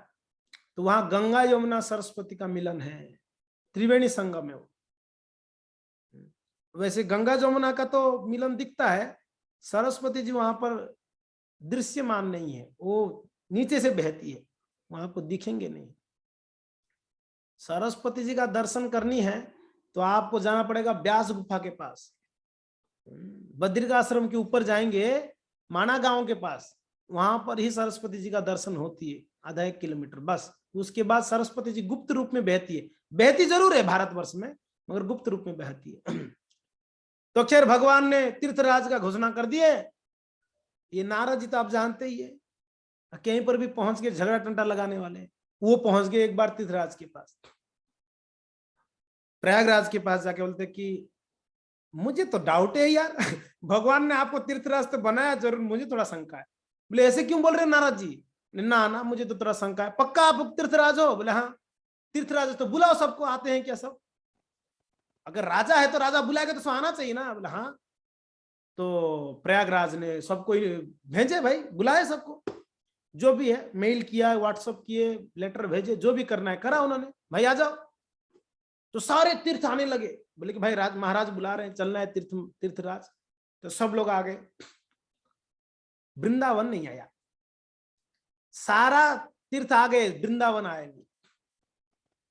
तो वहां गंगा यमुना सरस्वती का मिलन है, त्रिवेणी संगम है वो। वैसे गंगा जमुना का तो मिलन दिखता है, सरस्वती जी वहां पर दृश्यमान नहीं है, वो नीचे से बहती है, वहां आपको दिखेंगे नहीं। सरस्वती जी का दर्शन करनी है तो आपको जाना पड़ेगा व्यास गुफा के पास, बद्रिकाश्रम के ऊपर जाएंगे, माना गांव के पास, वहां पर ही सरस्वती जी का दर्शन होती है, आधा 1 किलोमीटर बस। उसके बाद सरस्वती जी गुप्त रूप में बहती है, बहती जरूर है भारतवर्ष में, मगर गुप्त रूप में बहती है। तो खैर भगवान ने तीर्थराज का घोषणा कर दिए। ये नारद जी तो आप जानते ही है, कहीं पर भी पहुंच के झगड़ा टंटा लगाने वाले। वो पहुंच गए एक बार तीर्थराज के पास, प्रयागराज के पास जाके बोलते कि मुझे तो डाउट है यार, भगवान ने आपको तीर्थराज तो बनाया जरूर, मुझे थोड़ा शंका है। बोले ऐसे क्यों बोल रहे नारद जी? ना ना मुझे तो थोड़ा शंका है। पक्का आप तीर्थराज हो? बोले हाँ तीर्थराज। तो बुलाओ सबको, आते हैं क्या सब? अगर राजा है तो राजा बुलाएगा तो सब आना चाहिए ना। बोले हाँ। तो प्रयागराज ने सबको भेजे भाई, बुलाए सबको, जो भी है मेल किया, व्हाट्सएप किए, लेटर भेजे, जो भी करना है करा उन्होंने, भाई आ जाओ। तो सारे तीर्थ आने लगे, बोले कि भाई महाराज बुला रहे हैं, चलना है तीर्थराज। तो सब लोग आ गए। वृंदावन नहीं आया, सारा तीर्थ आ गए, वृंदावन आए नहीं।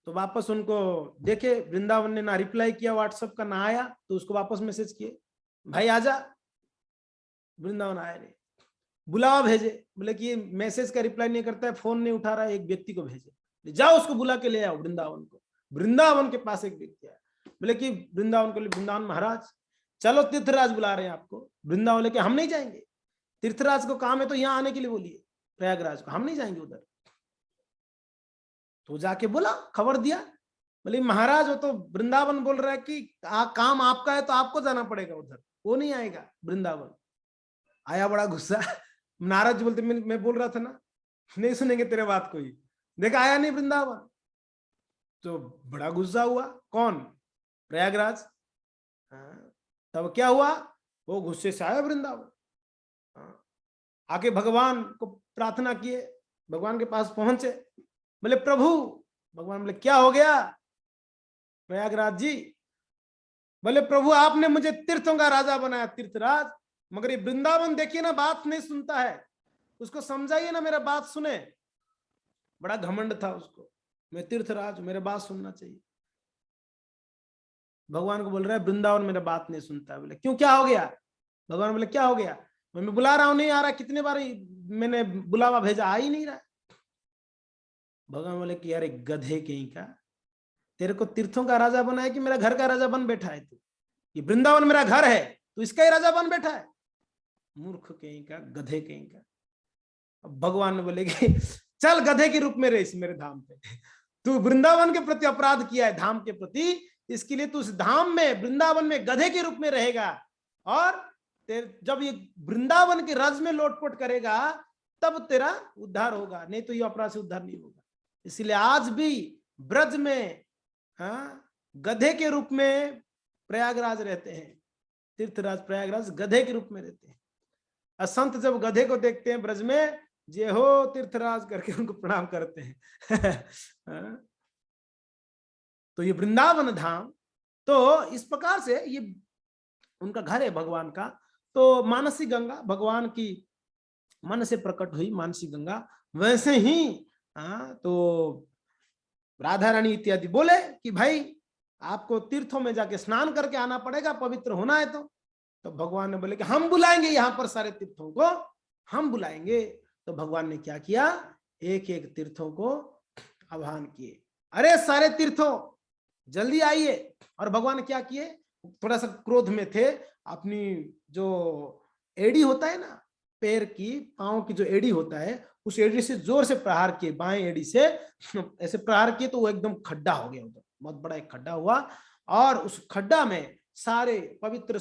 तो वापस उनको देखे वृंदावन ने ना रिप्लाई किया व्हाट्सएप का, ना आया, तो उसको वापस मैसेज किए, भाई आजा। वृंदावन आया नहीं, बुलावा भेजे, बोले कि मैसेज का रिप्लाई नहीं करता है, फोन नहीं उठा रहा है, एक व्यक्ति को भेजे, जाओ उसको बुला के ले आओ वृंदावन को। वृंदावन के पास एक व्यक्ति आया, बोले कि वृंदावन को, वृंदावन महाराज चलो तीर्थराज बुला रहे हैं आपको। वृंदावन लेके हम नहीं जाएंगे, तीर्थराज को काम है तो यहाँ आने के लिए बोलिए प्रयागराज को, हम नहीं जाएंगे उधर। तो जाके बोला, खबर दिया, बोले महाराज वो तो वृंदावन बोल रहा है कि काम आपका है तो आपको जाना पड़ेगा उधर, वो नहीं आएगा वृंदावन। आया बड़ा गुस्सा। नारद जी बोलते मैं बोल रहा था ना, नहीं सुनेंगे तेरे बात कोई, देखा आया नहीं वृंदावन। तो बड़ा गुस्सा हुआ, कौन? प्रयागराज। तब क्या हुआ, वो गुस्से से आया वृंदावन, आके भगवान को प्रार्थना किए, भगवान के पास पहुंचे, बोले प्रभु। भगवान बोले क्या हो गया प्रयागराज जी? बोले प्रभु आपने मुझे तीर्थों का राजा बनाया, तीर्थराज, मगर ये वृंदावन देखिए ना बात नहीं सुनता है, उसको समझाइए ना मेरा बात सुने। बड़ा घमंड था उसको, मैं तीर्थराज, मेरे बात सुनना चाहिए। भगवान को बोल रहा है वृंदावन मेरा बात नहीं सुनता है। बोले क्यों, क्या हो गया? भगवान बोले क्या हो गया, मैं बुला रहा हूं नहीं आ रहा, कितने बार मैंने बुलावा भेजा, आ ही नहीं रहा। भगवान बोले कि यार एक गधे कहीं का, तेरे को तीर्थों का राजा बनाया कि मेरा घर का राजा बन बैठा है तू? ये वृंदावन मेरा घर है, तो इसका ही राजा बन बैठा है, मूर्ख कहीं का, गधे कहीं का। अब भगवान ने बोले कि चल गधे के रूप में रह मेरे धाम पे, तू वृंदावन के प्रति अपराध किया है, धाम के प्रति, इसके लिए तू उस धाम में वृंदावन में गधे के रूप में रहेगा, और जब ये वृंदावन के रज में लोटपोट करेगा तब तेरा उद्धार होगा, नहीं तो ये अपराध से उद्धार नहीं होगा। इसलिए आज भी ब्रज में गधे के रूप में प्रयागराज रहते हैं, तीर्थराज प्रयागराज गधे के रूप में रहते हैं। असंत जब गधे को देखते हैं ब्रज में, जय हो तीर्थराज करके उनको प्रणाम करते हैं। तो ये वृंदावन धाम, तो इस प्रकार से ये उनका घर है भगवान का। तो मानसी गंगा भगवान की मन से प्रकट हुई, मानसी गंगा, वैसे ही तो राधा रानी इत्यादि बोले कि भाई आपको तीर्थों में जाके स्नान करके आना पड़ेगा, पवित्र होना है। तो भगवान ने बोले कि हम बुलाएंगे यहाँ पर सारे तीर्थों को, हम बुलाएंगे। तो भगवान ने क्या किया, एक एक तीर्थों को आह्वान किए, अरे सारे तीर्थों जल्दी आइए। और भगवान क्या किए, थोड़ा सा क्रोध में थे, अपनी जो एड़ी होता है ना, पैर की, पांव की जो एड़ी होता है, उस एड़ी से जोर से प्रहार किए, बाएं एड़ी से ऐसे प्रहार किए, तो वो एकदम खड्डा हो गया, उधर बहुत बड़ा एक खड्डा हुआ, और उस खड्डा में सारे पवित्र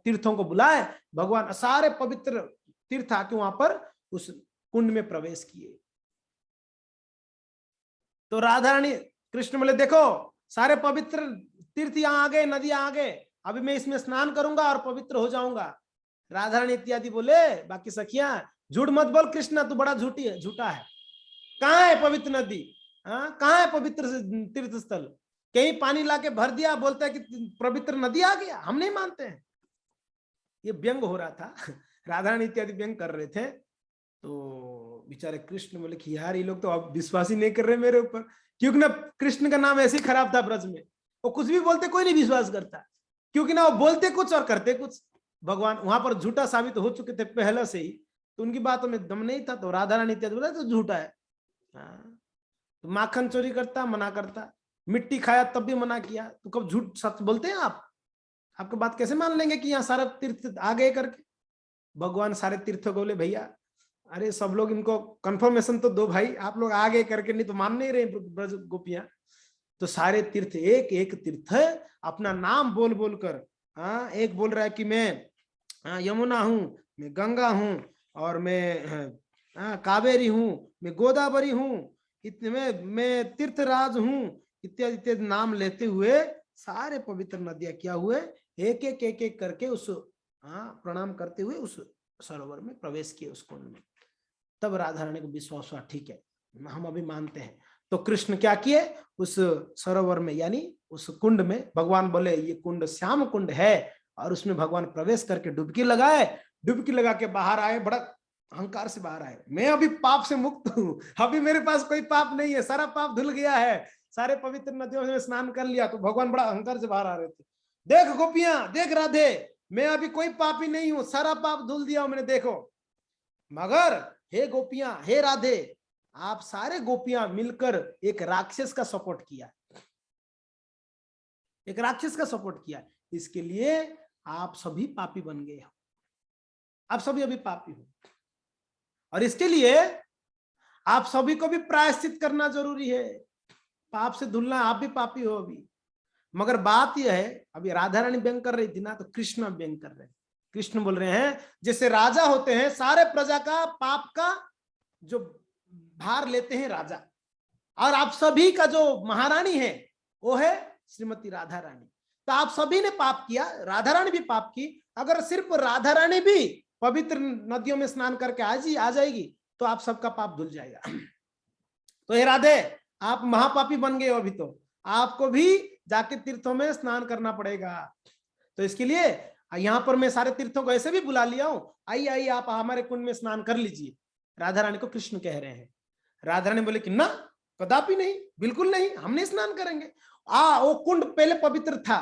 तीर्थों को बुलाए भगवान, सारे पवित्र तीर्थ आके वहां पर उस कुंड में प्रवेश किए। तो राधा रानी कृष्ण बोले देखो सारे पवित्र तीर्थ यहाँ आ गए, नदियां आ गए, अभी मैं इसमें स्नान करूंगा और पवित्र हो जाऊंगा। राधा रानी इत्यादि बोले, बाकी सखियां झूठ मत बोल कृष्णा, तू बड़ा झूठा है। कहाँ है पवित्र नदी? कहाँ है पवित्र तीर्थ स्थल? कहीं पानी लाके भर दिया, बोलता है कि पवित्र नदी आ गया। हम नहीं मानते हैं। ये व्यंग हो रहा था, राधा रानी इत्यादि व्यंग कर रहे थे। तो बेचारे कृष्ण बोले कि यार ये लोग तो अब विश्वास ही नहीं कर रहे मेरे ऊपर, क्योंकि ना कृष्ण का नाम ऐसे ही खराब था ब्रज में। वो कुछ भी बोलते, कोई नहीं विश्वास करता, क्योंकि ना वो बोलते कुछ और करते कुछ। भगवान वहां पर झूठा साबित हो चुके थे पहले से ही, तो उनकी बातों में दम नहीं था। तो राधा रानी इत्यादि बोला तो झूठा है। तो माखन चोरी करता, मना करता, मिट्टी खाया तब भी मना किया। तो कब झूठ सच बोलते हैं आप? आपको बात कैसे मान लेंगे कि यहाँ सारा तीर्थ आ गए करके? भगवान सारे तीर्थों को बोले भैया अरे सब लोग इनको कंफर्मेशन तो दो भाई, आप लोग आ गए करके, नहीं तो मान नहीं रहे ब्रज गोपियां। तो सारे तीर्थ एक एक तीर्थ अपना नाम बोल बोल कर, एक बोल रहा है कि मैं यमुना हूं, मैं गंगा हूं, और मैं कावेरी हूं, मैं गोदावरी हूं, इतने मैं तीर्थराज हूं, इत्यादि इत्यादि नाम लेते हुए सारे पवित्र नदियां क्या हुए, एक एक एक एक करके उस प्रणाम करते हुए उस सरोवर में प्रवेश किए, उस कुंड में। तब राधा रानी को विश्वास हुआ, ठीक है हम अभी मानते हैं। तो कृष्ण क्या किए, उस सरोवर में यानी उस कुंड में, भगवान बोले ये कुंड श्याम कुंड है, और उसमें भगवान प्रवेश करके डुबकी लगाए। डुबकी लगा के बाहर आए, बड़ा अहंकार से बाहर आए, मैं अभी पाप से मुक्त हूं, अभी मेरे पास कोई पाप नहीं है, सारा पाप धुल गया है, सारे पवित्र नदियों में स्नान कर लिया। तो भगवान बड़ा अहंकार से बाहर आ रहे थे। देख गोपियां, देख राधे, मैं अभी कोई पापी नहीं हूं, सारा पाप धुल दिया मैंने, देखो। मगर हे गोपियां, हे राधे, आप सारे गोपियां मिलकर एक राक्षस का सपोर्ट किया, एक राक्षस का सपोर्ट किया, इसके लिए आप सभी पापी बन गए हो, आप सभी अभी पापी हो, और इसके लिए आप सभी को भी प्रायश्चित करना जरूरी है, पाप से धुलना, आप भी पापी हो अभी। मगर बात यह है, अभी राधा रानी व्यंग कर रही थी ना, तो कृष्ण व्यंग कर रहे हैं। कृष्ण बोल रहे हैं जैसे राजा होते हैं, सारे प्रजा का पाप का जो भार लेते हैं राजा, और आप सभी का जो महारानी है वो है श्रीमती राधा रानी। तो आप सभी ने पाप किया, राधा रानी भी पाप की। अगर सिर्फ राधा रानी भी पवित्र नदियों में स्नान करके आ जाएगी तो आप सबका पाप धुल जाएगा। तो हे राधे, आप महापापी बन गए हो, अभी तो आपको भी जाके तीर्थों में स्नान करना पड़ेगा। तो इसके लिए यहाँ पर मैं सारे तीर्थों को ऐसे भी बुला लिया हूं, आइए आइए आप हमारे कुंड में स्नान कर लीजिए। राधा रानी को कृष्ण कह रहे हैं। राधा रानी बोले कि ना, कदापि नहीं, बिल्कुल नहीं, हम नहीं स्नान करेंगे। वो कुंड पहले पवित्र था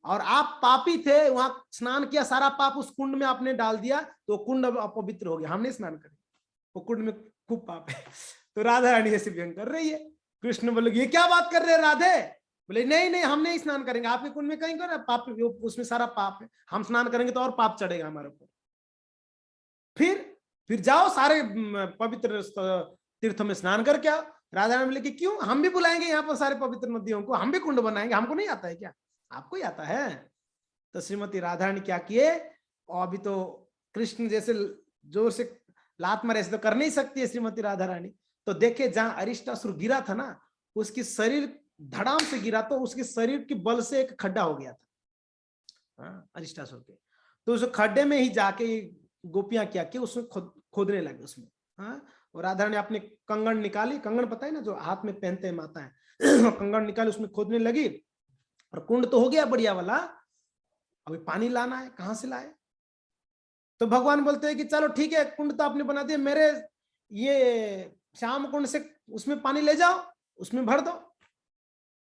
और आप पापी थे, वहां स्नान किया, सारा पाप उस कुंड में आपने डाल दिया, तो कुंड अब अपवित्र हो गया, हम नहीं स्नान करेंगे, वो कुंड में खूब पाप है। तो राधा रानी ऐसे व्यंग कर रही है। कृष्ण बोले ये क्या बात कर रहे हैं राधे? बोले नहीं नहीं, हम नहीं स्नान करेंगे, आपके कुंड में कहीं कर पाप, उसमें सारा पाप है, हम स्नान करेंगे तो और पाप चढ़ेगा हमारे ऊपर। फिर जाओ सारे पवित्र तीर्थों में स्नान करके आओ। राधा रानी बोले कि क्यों, हम भी बुलाएंगे यहाँ पर सारे पवित्र नदियों को, हम भी कुंड बनाएंगे, हमको नहीं आता है क्या? आपको ही आता है। तो श्रीमती राधा रानी क्या किए, और अभी तो कृष्ण जैसे जोर से लात मारे ऐसे तो कर नहीं सकती है श्रीमती राधा रानी। तो देखे जहां अरिष्टासुर गिरा था ना, उसकी शरीर धड़ाम से गिरा, तो उसके शरीर के बल से एक खड्डा हो गया था अरिष्टासुर के। तो उस खड्डे में ही जाके गोपियां क्या किया, उसमें खोदने लगे उसमें। और राधा रानी अपने कंगन निकाली, कंगन पता है ना जो हाथ में पहनते हैं माता है, कंगन निकाली, उसमें खोदने लगी, और कुंड तो हो गया बढ़िया वाला, अभी पानी लाना है, कहां से लाए? तो भगवान बोलते हैं कि चलो ठीक है, कुंड तो आपने बना दिया, मेरे ये श्याम कुंड से उसमें पानी ले जाओ, उसमें भर दो।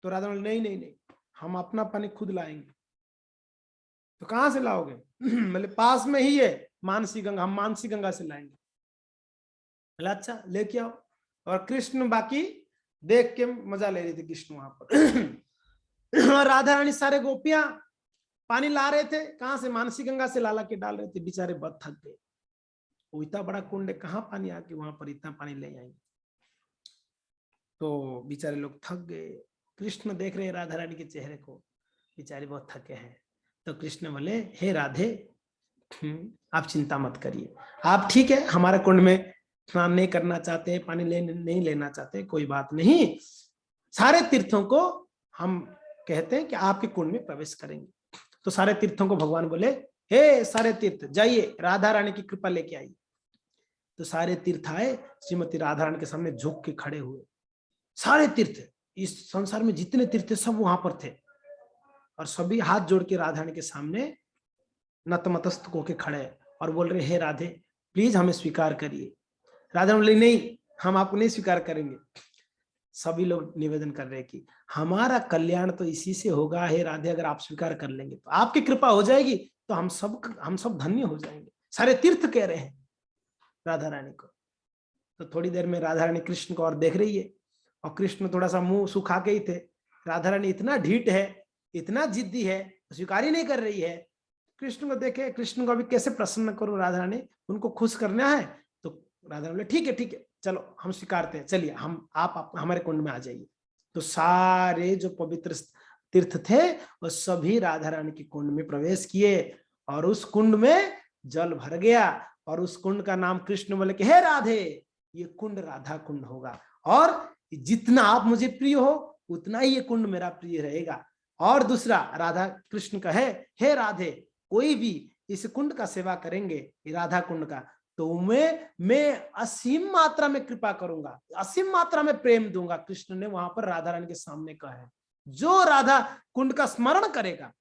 तो राधा बोले नहीं नहीं नहीं, हम अपना पानी खुद लाएंगे। तो कहां से लाओगे? बोले पास में ही है मानसी गंगा, हम मानसी गंगा से लाएंगे। बोले अच्छा लेके आओ। और कृष्ण बाकी देख के मजा ले रहे थे कृष्ण वहां पर। और राधा रानी सारे गोपियां पानी ला रहे थे, कहां से? मानसी गंगा से ला के डाल रहे थे। बेचारे बहुत थक गए, वो इतना बड़ा कुंड है, कहां पानी आके वहां पर इतना पानी ले आएंगे? तो बेचारे लोग थक गए। कृष्ण देख रहे राधा रानी के चेहरे को, बेचारे बहुत थके हैं। तो कृष्ण बोले हे राधे, आप चिंता मत करिए, आप ठीक है हमारे कुंड में स्नान नहीं करना चाहते, पानी नहीं लेना चाहते, कोई बात नहीं, सारे तीर्थों को हम कहते हैं कि आपके कुंड में प्रवेश करेंगे। तो सारे तीर्थों को भगवान बोले, हे सारे तीर्थ जाइए, राधा रानी की कृपा लेके आइए। तो सारे तीर्थ आए, श्रीमती राधा रानी के सामने झुक के खड़े हुए। सारे तीर्थ, इस संसार में जितने तीर्थ सब वहां पर थे, और सभी हाथ जोड़ के राधा रानी के सामने नतमस्तक होके खड़े और बोल रहे, हे राधे प्लीज हमें स्वीकार करिए। राधा बोले, नहीं हम आपको नहीं स्वीकार करेंगे। सभी लोग निवेदन कर रहे हैं कि हमारा कल्याण तो इसी से होगा, हे राधे अगर आप स्वीकार कर लेंगे तो आपकी कृपा हो जाएगी, तो हम सब धन्य हो जाएंगे। सारे तीर्थ कह रहे हैं राधा रानी को। तो थोड़ी देर में राधा रानी कृष्ण को और देख रही है, और कृष्ण थोड़ा सा मुंह सुखा के ही थे। राधा रानी इतना ढीठ है, इतना जिद्दी है, स्वीकार ही नहीं कर रही है। कृष्ण को देखे, कृष्ण को अभी कैसे प्रसन्न करूं, राधा रानी उनको खुश करना है। तो राधा रानी बोले, ठीक है चलो हम स्वीकारते हैं, चलिए आप हमारे कुंड में आ जाइए। तो सारे जो पवित्र तीर्थ थे वो सभी राधा रानी के कुंड में प्रवेश किए, और उस कुंड में जल भर गया, और उस कुंड का नाम कृष्ण बोले कि हे राधे ये कुंड राधा कुंड होगा, और जितना आप मुझे प्रिय हो उतना ही ये कुंड मेरा प्रिय रहेगा। और दूसरा, राधा कृष्ण कहे, हे राधे कोई भी इस कुंड का सेवा करेंगे, राधा कुंड का, तो मैं असीम मात्रा में कृपा करूंगा, असीम मात्रा में प्रेम दूंगा। कृष्ण ने वहां पर राधा रानी के सामने कहा है, जो राधा कुंड का स्मरण करेगा,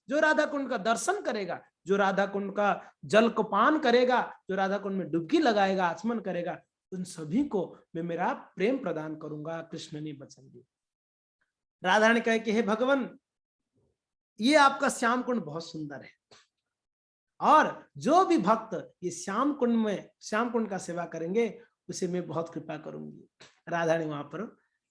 जो राधा कुंड का दर्शन करेगा, जो राधा कुंड का जल को पान करेगा, जो राधा कुंड में डुबकी लगाएगा, आचमन करेगा, उन सभी को मैं मेरा प्रेम प्रदान करूंगा। कृष्ण ने वचन दिया। राधा ने कहा कि हे भगवान ये आपका श्याम कुंड बहुत सुंदर है, और जो भी भक्त ये श्याम कुंड का सेवा करेंगे उसे मैं बहुत कृपा करूंगी। राधा ने वहां पर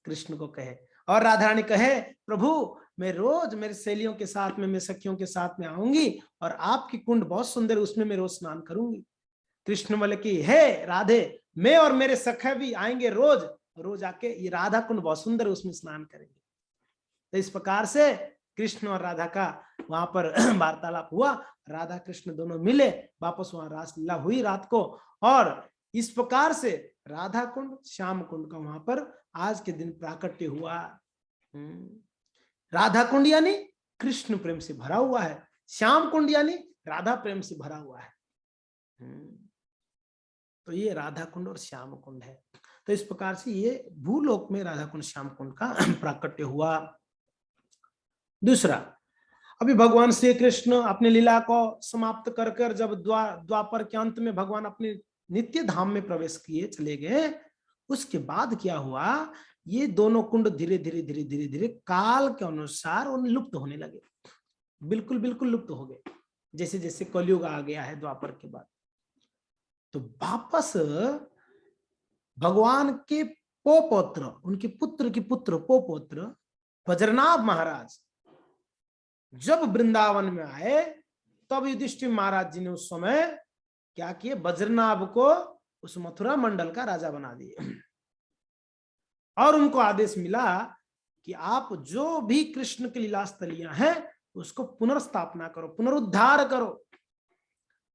कृष्ण को कहे, और राधा रानी कहे, प्रभु मैं रोज मेरे सहेलियों के साथ में, मेरे सखियों के साथ में आऊंगी, और आपकी कुंड बहुत सुंदर, उसमें मैं रोज स्नान करूंगी। कृष्ण बोले कि हे राधे मैं और मेरे सखा भी आएंगे रोज आके, ये राधा कुंड बहुत सुंदर, उसमें स्नान करेंगे। तो इस प्रकार से कृष्ण और राधा का वहां पर वार्तालाप हुआ। राधा कृष्ण दोनों मिले, वापस वहां रासलीला हुई रात को, और इस प्रकार से राधा कुंड श्याम कुंड का वहां पर आज के दिन प्राकट्य हुआ। राधा कुंड यानी कृष्ण प्रेम से भरा हुआ है, श्याम कुंड यानी राधा प्रेम से भरा हुआ है। तो ये राधा कुंड और श्याम कुंड है। तो इस प्रकार से ये भूलोक में राधा कुंड श्याम कुंड का प्राकट्य हुआ। दूसरा, अभी भगवान श्री कृष्ण अपनी लीला को समाप्त कर जब द्वापर के अंत में भगवान अपने नित्य धाम में प्रवेश किए चले गए, उसके बाद क्या हुआ, ये दोनों कुंड धीरे धीरे काल के अनुसार उन लुप्त होने लगे, बिल्कुल लुप्त हो गए, जैसे जैसे कलयुग आ गया है द्वापर के बाद। तो वापस भगवान के पोपौत्र, उनके पुत्र के पुत्र पोपौत्र वज्रनाभ महाराज जब वृंदावन में आए, तब युधिष्ठिर महाराज जी ने उस समय क्या किए, वज्रनाभ को उस मथुरा मंडल का राजा बना दिए, और उनको आदेश मिला कि आप जो भी कृष्ण की लीला स्थलियां हैं उसको पुनर्स्थापना करो, पुनरुद्धार करो।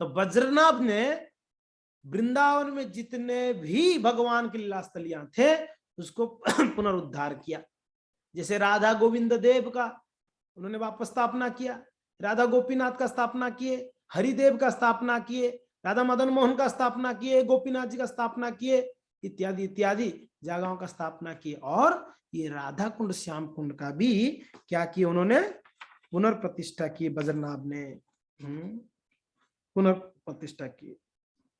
तो वज्रनाभ ने वृंदावन में जितने भी भगवान की लीला स्थलियां थे उसको पुनरुद्धार किया। जैसे राधा गोविंद देव का उन्होंने वापस स्थापना किया, राधा गोपीनाथ का स्थापना किए, हरिदेव का स्थापना किए, राधा मदन मोहन का स्थापना किए, गोपीनाथ जी का स्थापना किए, इत्यादि इत्यादि जगहों का स्थापना किए। और ये राधा कुंड श्याम कुंड का भी क्या किया, उन्होंने पुनर्प्रतिष्ठा की, वज्रनाभ ने पुनर्प्रतिष्ठा की।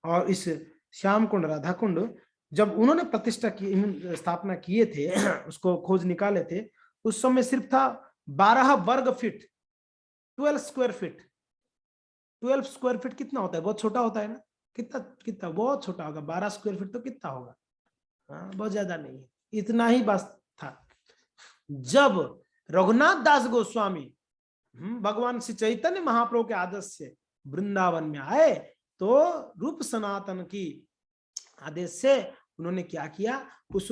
और इस श्याम कुंड राधा कुंड जब उन्होंने प्रतिष्ठा की, स्थापना किए थे, उसको खोज निकाले थे, उस समय सिर्फ था 12 वर्ग feet, 12 square feet. 12 square feet कितना होता है, बहुत छोटा होता है ना, कितना बहुत छोटा होगा, 12 स्क्वायर फीट तो कितना होगा, बहुत ज्यादा नहीं है, इतना ही बस था। जब रघुनाथ दास गोस्वामी भगवान श्री चैतन्य महाप्रभु के आदेश से वृंदावन में आए, तो रूप सनातन की आदेश से उन्होंने क्या किया, उस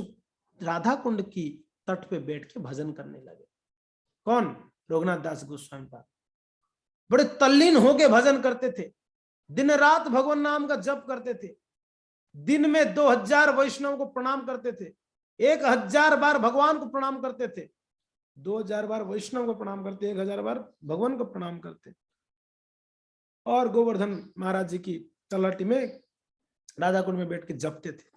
राधा कुंड की तट पे बैठ के भजन करने लगे। कौन, रघुनाथ दास गोस्वामी पाद बड़े तल्लीन होके भजन करते थे, दिन रात भगवान नाम का जप करते थे, दिन में 2000 वैष्णव को प्रणाम करते थे, 1000 बार भगवान को प्रणाम करते थे, 2000 बार वैष्णव को प्रणाम करते, 1000 बार भगवान को प्रणाम करते। और गोवर्धन महाराज जी की तलहटी में राधा कुंड में बैठ के जपते थे,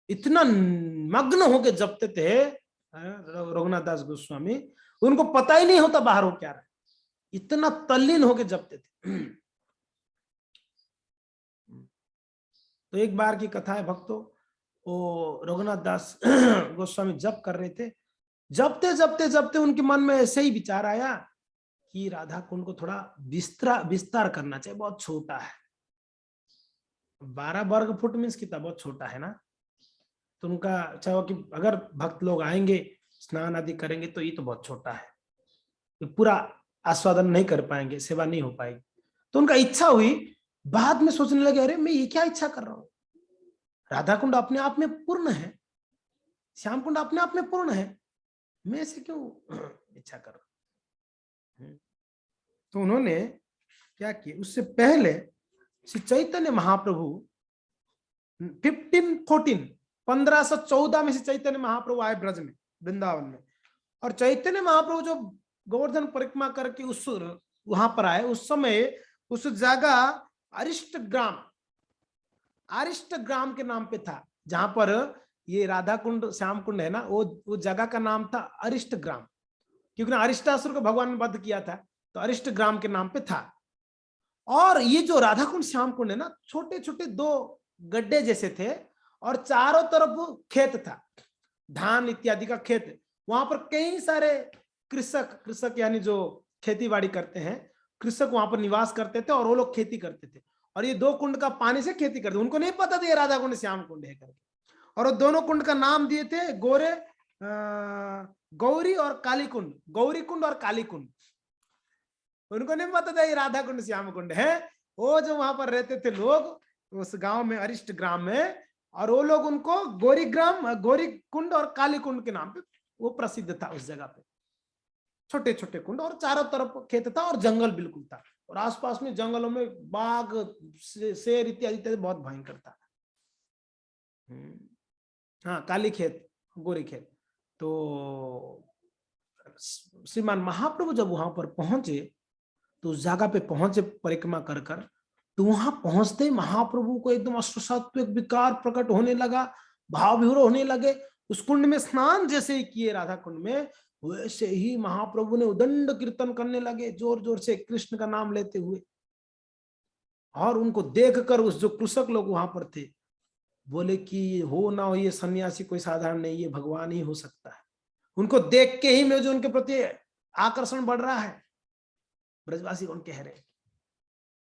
इतना मग्न होके जपते थे रघुनाथ दास गोस्वामी, उनको पता ही नहीं होता बाहर हो क्या रहा है, इतना तल्लीन होके जपते थे। तो एक बार की कथा है भक्तों, वो रघुनाथ दास गोस्वामी जप कर रहे थे, जपते जपते जपते उनके मन में ऐसे ही विचार आया कि राधा कुंड को थोड़ा विस्तार करना चाहिए, बहुत छोटा है, 12 वर्ग फुट मीन्स कितना बहुत छोटा है ना। तो उनका चाहो कि अगर भक्त लोग आएंगे स्नान आदि करेंगे तो ये तो बहुत छोटा है, तो पूरा आस्वादन नहीं कर पाएंगे, सेवा नहीं हो पाएगी। तो उनका इच्छा हुई, बाद में सोचने लगे अरे मैं ये क्या इच्छा कर रहा हूं, राधा कुंड अपने आप में पूर्ण है, श्याम कुंड अपने आप में पूर्ण है, मैं ऐसे क्यों इच्छा कर रहा हूं। तो उन्होंने क्या किया, उससे पहले श्री चैतन्य महाप्रभु 1514 में श्री चैतन्य महाप्रभु आए ब्रज में, वृंदावन में, और चैतन्य महाप्रभु जो गोवर्धन परिक्रमा करके उस वहां पर आए, उस समय उस जगह अरिष्ट ग्राम के नाम पे था, जहां पर ये राधा कुंड श्याम कुंड है ना, वो जगह का नाम था अरिष्ट ग्राम, क्योंकि अरिष्टासुर को भगवान ने वध किया था, तो अरिष्ट ग्राम के नाम पे था। और ये जो राधा कुंड श्याम कुंड है ना, छोटे छोटे 2 गड्ढे जैसे थे, और चारों तरफ खेत था, धान इत्यादि का खेत। वहां पर कई सारे कृषक यानी जो खेती बाड़ी करते हैं, कृषक वहां पर निवास करते थे, और वो लोग खेती करते थे, और ये 2 कुंड का पानी से खेती करते, उनको नहीं पता था ये राधा कुंड श्याम कुंड है करके। और वो दोनों कुंड का नाम दिए थे गौरी और काली कुंड, गौरी कुंड और काली कुंड। उनको नहीं पता था ये राधा कुंड श्याम कुंड है। वो जो वहां पर रहते थे लोग उस गांव में, अरिष्ट ग्राम में, और वो लोग उनको गौरी कुंड और काली कुंड के नाम पे वो प्रसिद्ध था। उस जगह पे छोटे छोटे कुंड, और चारों तरफ खेत था, और जंगल बिल्कुल था, और आसपास में जंगलों में बाघ, शेर इत्यादि बहुत भयंकर था। हाँ, काली खेत, गोरी खेत। तो श्रीमान महाप्रभु जब वहां पर पहुंचे, तो उस जगह पे पहुंचे परिक्रमा कर कर, तो वहां पहुंचते ही महाप्रभु को एकदम अश्वसात्विक विकार प्रकट होने लगा, भाव विभोर होने लगे। उस कुंड में स्नान जैसे ही किए राधा कुंड में, वैसे ही महाप्रभु ने उदंड कीर्तन करने लगे, जोर जोर से कृष्ण का नाम लेते हुए। और उनको देखकर उस जो कृषक लोग वहां पर थे बोले कि हो ना हो ये सन्यासी कोई साधारण नहीं, ये भगवान ही हो सकता है। उनको देख के ही में जो उनके प्रति आकर्षण बढ़ रहा है, ब्रजवासी कौन कह रहे हैं।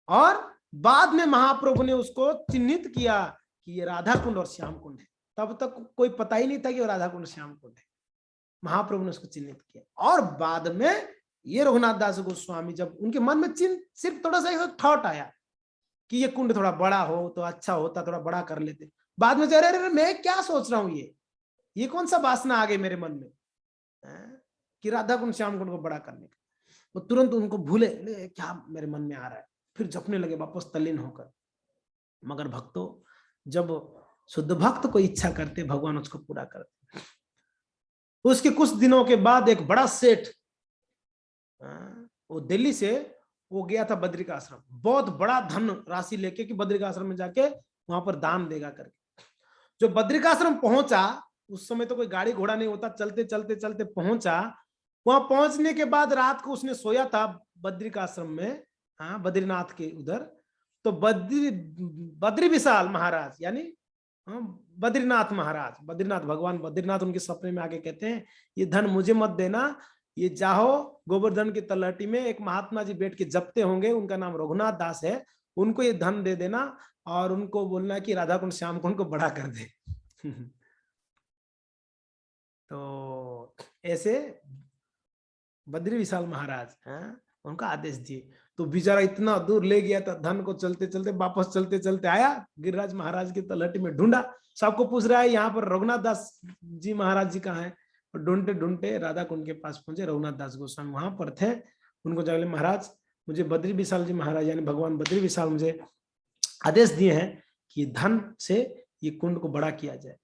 और बाद में महाप्रभु ने उसको चिन्हित किया कि ये राधा कुंड और श्याम कुंड है। तब तक कोई पता ही नहीं था कि वो राधा कुंड श्याम कुंड है, महाप्रभु ने उसको चिन्हित किया। और बाद में ये रघुनाथ दास गोस्वामी, जब उनके मन में सिर्फ थोड़ा सा थॉट आया कि ये कुंड थोड़ा बड़ा हो तो अच्छा होता, थोड़ा बड़ा कर लेते, बाद में अरे मैं क्या सोच रहा हूं, ये कौन सा वासना आ गई मेरे मन में कि राधा कुंड श्याम कुंड को बड़ा करने का। वो तुरंत उनको भूले, क्या मेरे मन में आ रहा है, फिर जपने लगे वापस तल्लीन होकर। मगर भक्तों, जब शुद्ध भक्त को इच्छा करते, भगवान उसको पूरा करते। उसके कुछ दिनों के बाद एक बड़ा सेठ, वो दिल्ली से वो गया था बद्रिकाश्रम, बहुत बड़ा धन राशि लेके कि बद्रिकाश्रम में जाके वहां पर दान देगा करके। जो बद्रिकाश्रम पहुंचा, उस समय तो कोई गाड़ी घोड़ा नहीं होता, चलते चलते चलते पहुंचा। वहां पहुंचने के बाद रात को उसने सोया था बद्रिकाश्रम में, हाँ, बद्रीनाथ के उधर। तो बद्री विशाल महाराज यानी बद्रीनाथ महाराज, बद्रीनाथ भगवान बद्रीनाथ उनके सपने में आके कहते हैं, ये धन मुझे मत देना, ये जाओ गोवर्धन की तलहटी में एक महात्मा जी बैठ के जपते होंगे, उनका नाम रघुनाथ दास है, उनको ये धन दे देना, और उनको बोलना कि राधा कुंड श्याम कुंड को बड़ा कर दे। तो ऐसे बद्री विशाल महाराज उनका आदेश दिए। तो बेचारा इतना दूर ले गया था धन को, चलते चलते वापस चलते चलते आया, गिरिराज महाराज की तलहटी में ढूंढा, सबको पूछ रहा है यहाँ पर रघुनाथ दास जी महाराज जी कहाँ है। और ढूंढते ढूंढते राधा कुंड के पास पहुंचे, रघुनाथ दास गोस्वामी वहां पर थे। उनको जाके महाराज, मुझे बद्री विशाल जी महाराज यानी भगवान बद्री विशाल मुझे आदेश दिए हैं कि धन से ये कुंड को बड़ा किया जाए।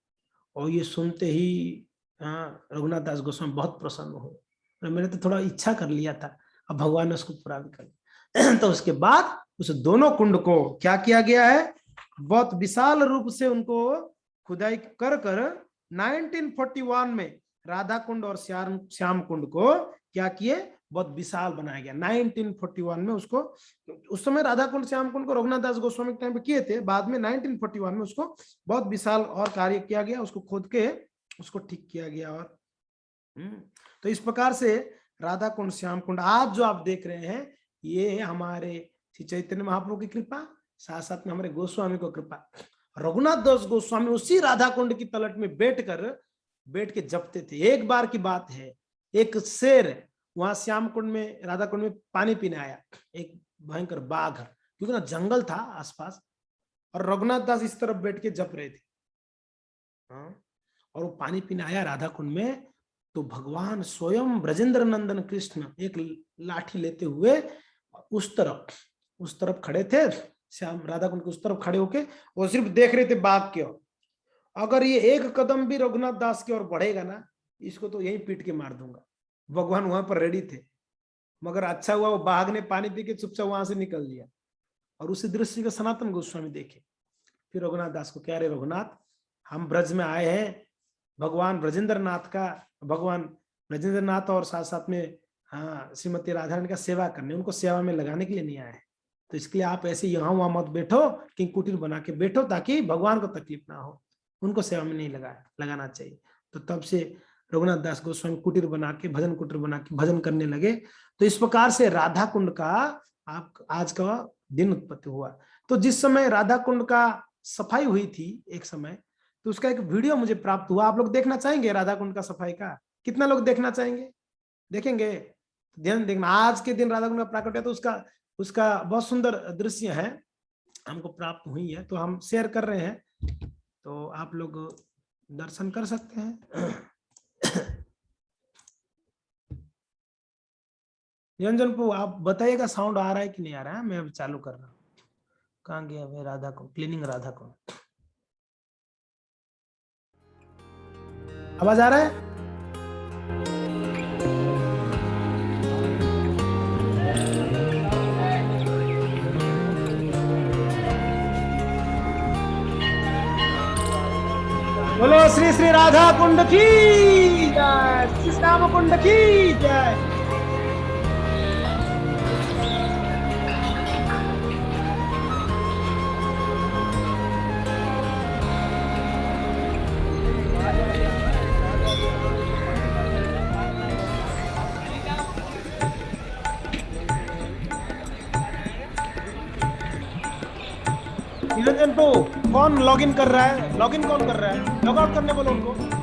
और ये सुनते ही हाँ, रघुनाथ दास गोस्वामी बहुत प्रसन्न हुए। मैंने तो थोड़ा इच्छा कर लिया था, अब भगवान ने उसको पूरा भी कर लिया। तो उसके बाद उस दोनों कुंड को क्या किया गया है, बहुत विशाल रूप से उनको खुदाई कर कर 1941 में राधा कुंड और श्याम कुंड को क्या किए, बहुत विशाल बनाया गया 1941 में उसको। उस समय राधा कुंड श्याम कुंड को रघुनाथ दास गोस्वामी के टाइम पे किए थे, बाद में 1941 में उसको बहुत विशाल और कार्य किया गया, उसको खोद के उसको ठीक किया गया। और तो इस प्रकार से राधा कुंड श्याम कुंड आज जो आप देख रहे हैं, ये हमारे श्री चैतन्य महाप्रभु की कृपा, साथ साथ में हमारे गोस्वामी को कृपा। रघुनाथ दास गोस्वामी उसी राधा कुंड की तलट में बैठ के जपते थे। एक बार की बात है, एक शेर वहां श्याम कुंड में, राधा कुंड में पानी पीने आया, एक भयंकर बाघ, क्योंकि ना जंगल था आसपास, और रघुनाथ दास इस तरफ बैठ के जप रहे थे। और वो पानी पीने आया राधा कुंड में, तो भगवान स्वयं ब्रजेंद्र नंदन कृष्ण एक लाठी लेते हुए उस तरफ खड़े थे, श्याम राधा कुंड के उस तरफ खड़े होके वो सिर्फ देख रहे थे बाघ की ओर। अगर ये एक कदम भी रघुनाथ दास की ओर बढ़ेगा ना, इसको तो यहीं पीट के मार दूंगा। भगवान वहां पर रेडी थे, मगर अच्छा हुआ वो बाघ ने पानी पी के चुपचाप वहां से निकल दिया। और उसी दृश्य को सनातन गोस्वामी देखे। फिर रघुनाथ दास को, क्या रे रघुनाथ, हम ब्रज में आए हैं भगवान ब्रजेंद्र नाथ और साथ साथ में हाँ श्रीमती राधा रानी का सेवा करने, उनको सेवा में लगाने के लिए नहीं आए हैं। तो इसके लिए आप ऐसे यहाँ वहां मत बैठो, कि कुटीर बना के बैठो, ताकि भगवान को तकलीफ ना हो, उनको सेवा में नहीं लगाना चाहिए। तो तब से रघुनाथ दास गोस्वामी कुटीर बना के, भजन कुटीर बना के भजन करने लगे। तो इस प्रकार से राधा कुंड का आज का दिन उत्पत्ति हुआ। तो जिस समय राधा कुंड का सफाई हुई थी एक समय, तो उसका एक वीडियो मुझे प्राप्त हुआ। आप लोग देखना चाहेंगे राधा कुंड का सफाई का? कितना लोग देखना चाहेंगे? देखेंगे? ध्यान देखना, आज के दिन राधा कुंड का प्राकट्य, तो उसका बहुत सुंदर दृश्य है, हमको प्राप्त हुई है, तो हम शेयर कर रहे हैं, तो आप लोग दर्शन कर सकते हैं। निरंजन प्रभु आप बताइएगा साउंड आ रहा है कि नहीं आ रहा है? मैं अब चालू कर रहा हूँ। कहाँ गया भाई राधा को, क्लीनिंग राधा को, आवाज आ रहा है? बोलो श्री श्री राधा कुंड की जय, श्री श्याम कुंड की जय। निरंजन को कौन लॉगिन कर रहा है? लॉगिन कौन कर रहा है? लॉग आउट करने बोलो उनको।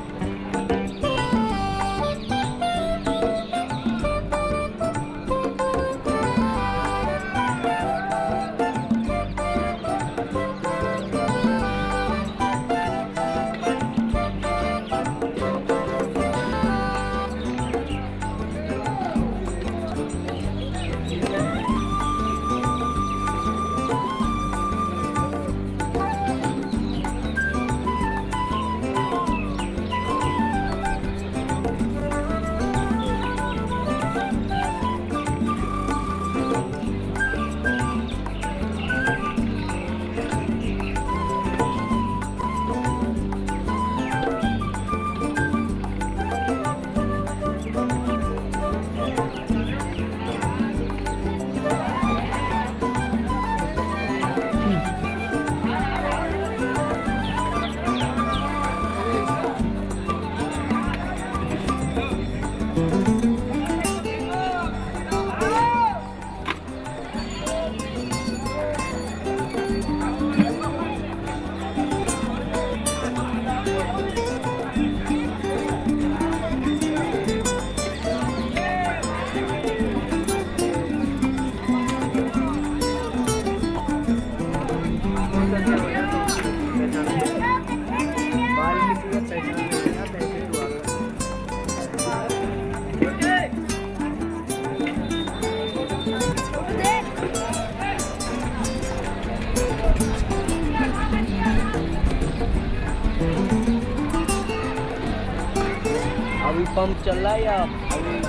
अभी पंप चल रहा है या अभी?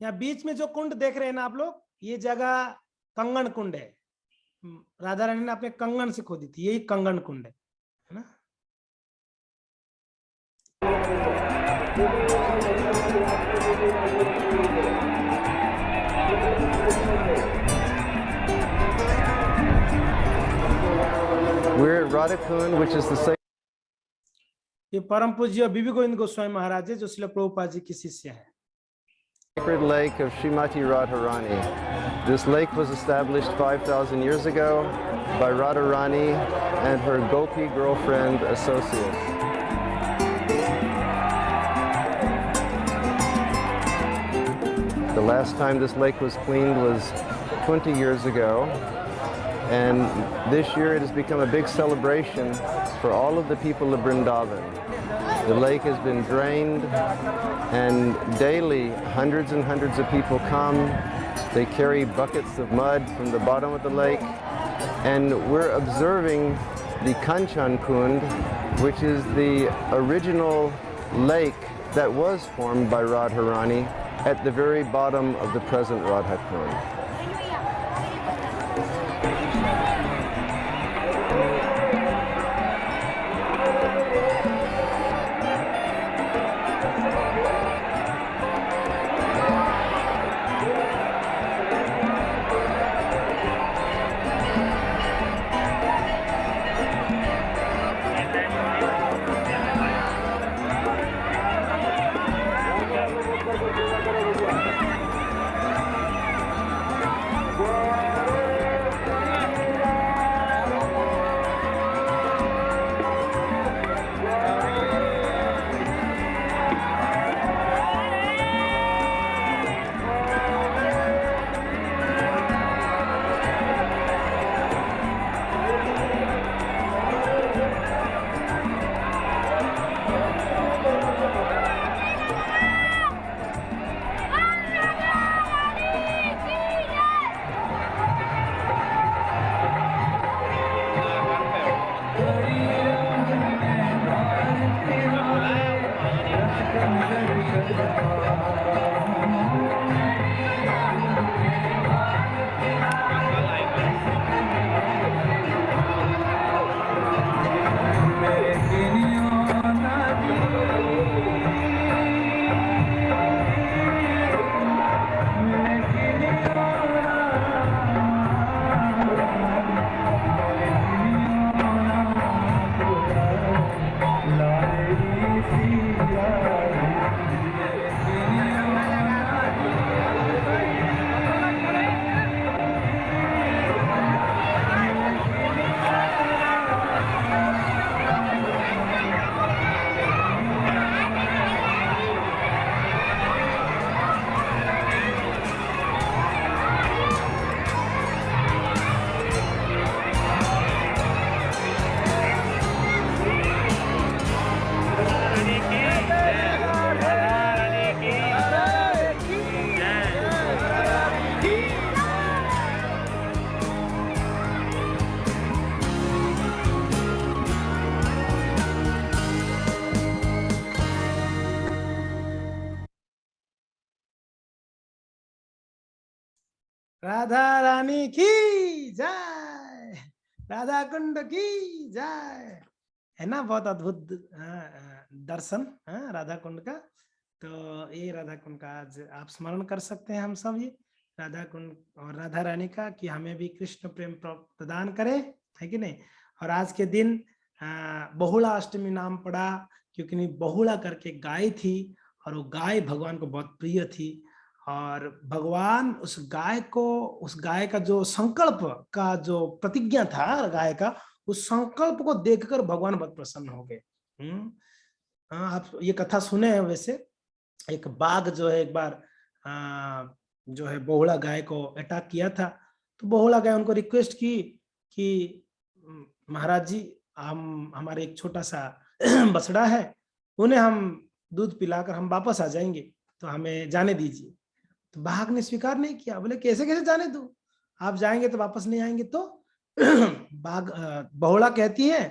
यहाँ बीच में जो कुंड देख रहे हैं ना आप लोग, ये जगह कंगन कुंड है। राधा रानी ने अपने कंगन से खोदी थी, यही कंगन कुंड है ना। We're at Radhakund, which is the same. ये परम पूज्य बीबी गोविंद गोस्वामी महाराज है, जो श्रील प्रभुपाद जी की शिष्य है। Sacred lake of Srimati Radharani. This lake was established 5,000 years ago by Radharani and her Gopi girlfriend associates. The last time this lake was cleaned was 20 years ago, and this year it has become a big celebration for all of the people of Vrindavan. The lake has been drained, and daily hundreds and hundreds of people come. They carry buckets of mud from the bottom of the lake, and we're observing the Kanchan Kund, which is the original lake that was formed by Radharani at the very bottom of the present Radha Kund. Radha Rani की जय, राधा कुंड की जय। है ना, बहुत अद्भुत दर्शन राधा कुंड का। तो ये राधा कुंड का आज आप स्मरण कर सकते हैं हम सब, ये राधा कुंड और राधा रानी का, कि हमें भी कृष्ण प्रेम प्रदान करे, है कि नहीं। और आज के दिन बहुला अष्टमी नाम पड़ा, क्योंकि बहुला करके गाय थी, और वो गाय भगवान को बहुत प्रिय थी। और भगवान उस गाय का जो संकल्प का जो प्रतिज्ञा था गाय का, उस संकल्प को देखकर भगवान बहुत प्रसन्न हो गए। आप ये कथा सुने हैं वैसे। एक बाघ जो है एक बार जो है बहुला गाय को अटैक किया था, तो बहुला गाय उनको रिक्वेस्ट की कि महाराज जी, हमारे एक छोटा सा बछड़ा है, उन्हें हम दूध पिलाकर हम वापस आ जाएंगे, तो हमें जाने दीजिए। तो बाघ ने स्वीकार नहीं किया, बोले कैसे कैसे जाने दूं, आप जाएंगे तो वापस नहीं आएंगे। तो बाघ बहुला कहती है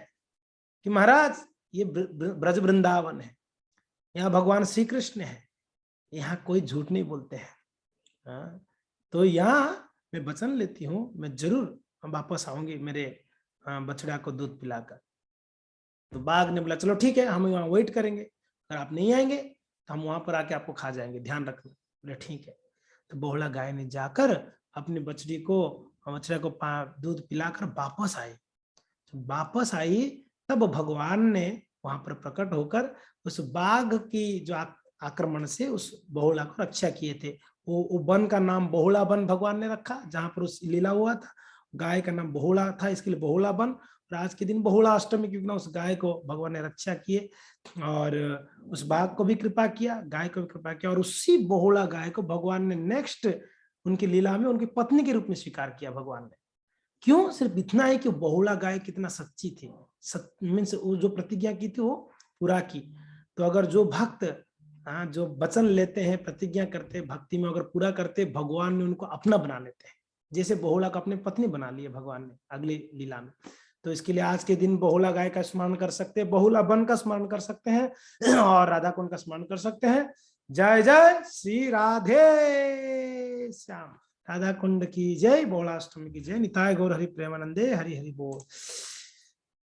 कि महाराज ये ब्रज वृंदावन है, यहाँ भगवान श्री कृष्ण है, यहाँ कोई झूठ नहीं बोलते हैं। तो यहाँ मैं वचन लेती हूँ, मैं जरूर वापस आऊंगी मेरे बछड़ा को दूध पिलाकर। तो बाघ ने बोला चलो ठीक है, हम वहाँ वेट करेंगे, अगर आप नहीं आएंगे तो हम वहां पर आके आपको खा जाएंगे, ध्यान रखना। बोले ठीक है। तो बहुला गाय ने जाकर अपनी बछड़ी को बछड़ा को दूध पिलाकर वापस आई। तो वापस आई तब भगवान ने वहां पर प्रकट होकर उस बाघ की जो आक्रमण से उस बहुला को रक्षा किए थे। वो वन का नाम बहुला वन भगवान ने रखा, जहां पर उस लीला हुआ था। गाय का नाम बहुला था, इसके लिए बहुला वन। और आज के दिन बहुला अष्टमी, क्योंकि उस गाय को भगवान ने रक्षा किए और उस बाघ को भी कृपा किया, गाय को भी कृपा किया। और उसी बहुला गाय को भगवान ने नेक्स्ट उनकी लीला में उनकी पत्नी के रूप में स्वीकार किया भगवान ने। क्यों? सिर्फ इतना ही कि बहुला गाय कितना सच्ची थी, मीन्स वो जो प्रतिज्ञा की थी वो पूरा की। तो अगर जो भक्त जो वचन लेते हैं, प्रतिज्ञा करते हैं, भक्ति में अगर पूरा करते, भगवान ने उनको अपना बना लेते हैं। जैसे बहुला को अपनी पत्नी बना लिया भगवान ने अगली लीला में। तो इसके लिए आज के दिन बहुला गाय का स्मरण कर सकते हैं, बहुला वन का स्मरण कर सकते हैं और राधा कुंड का स्मरण कर सकते हैं। जय जय श्री राधे श्याम। राधा कुंड की जय, बहुला अष्टमी की जय। निताय गौर हरि प्रेमानंदे, हरि हरि बोल।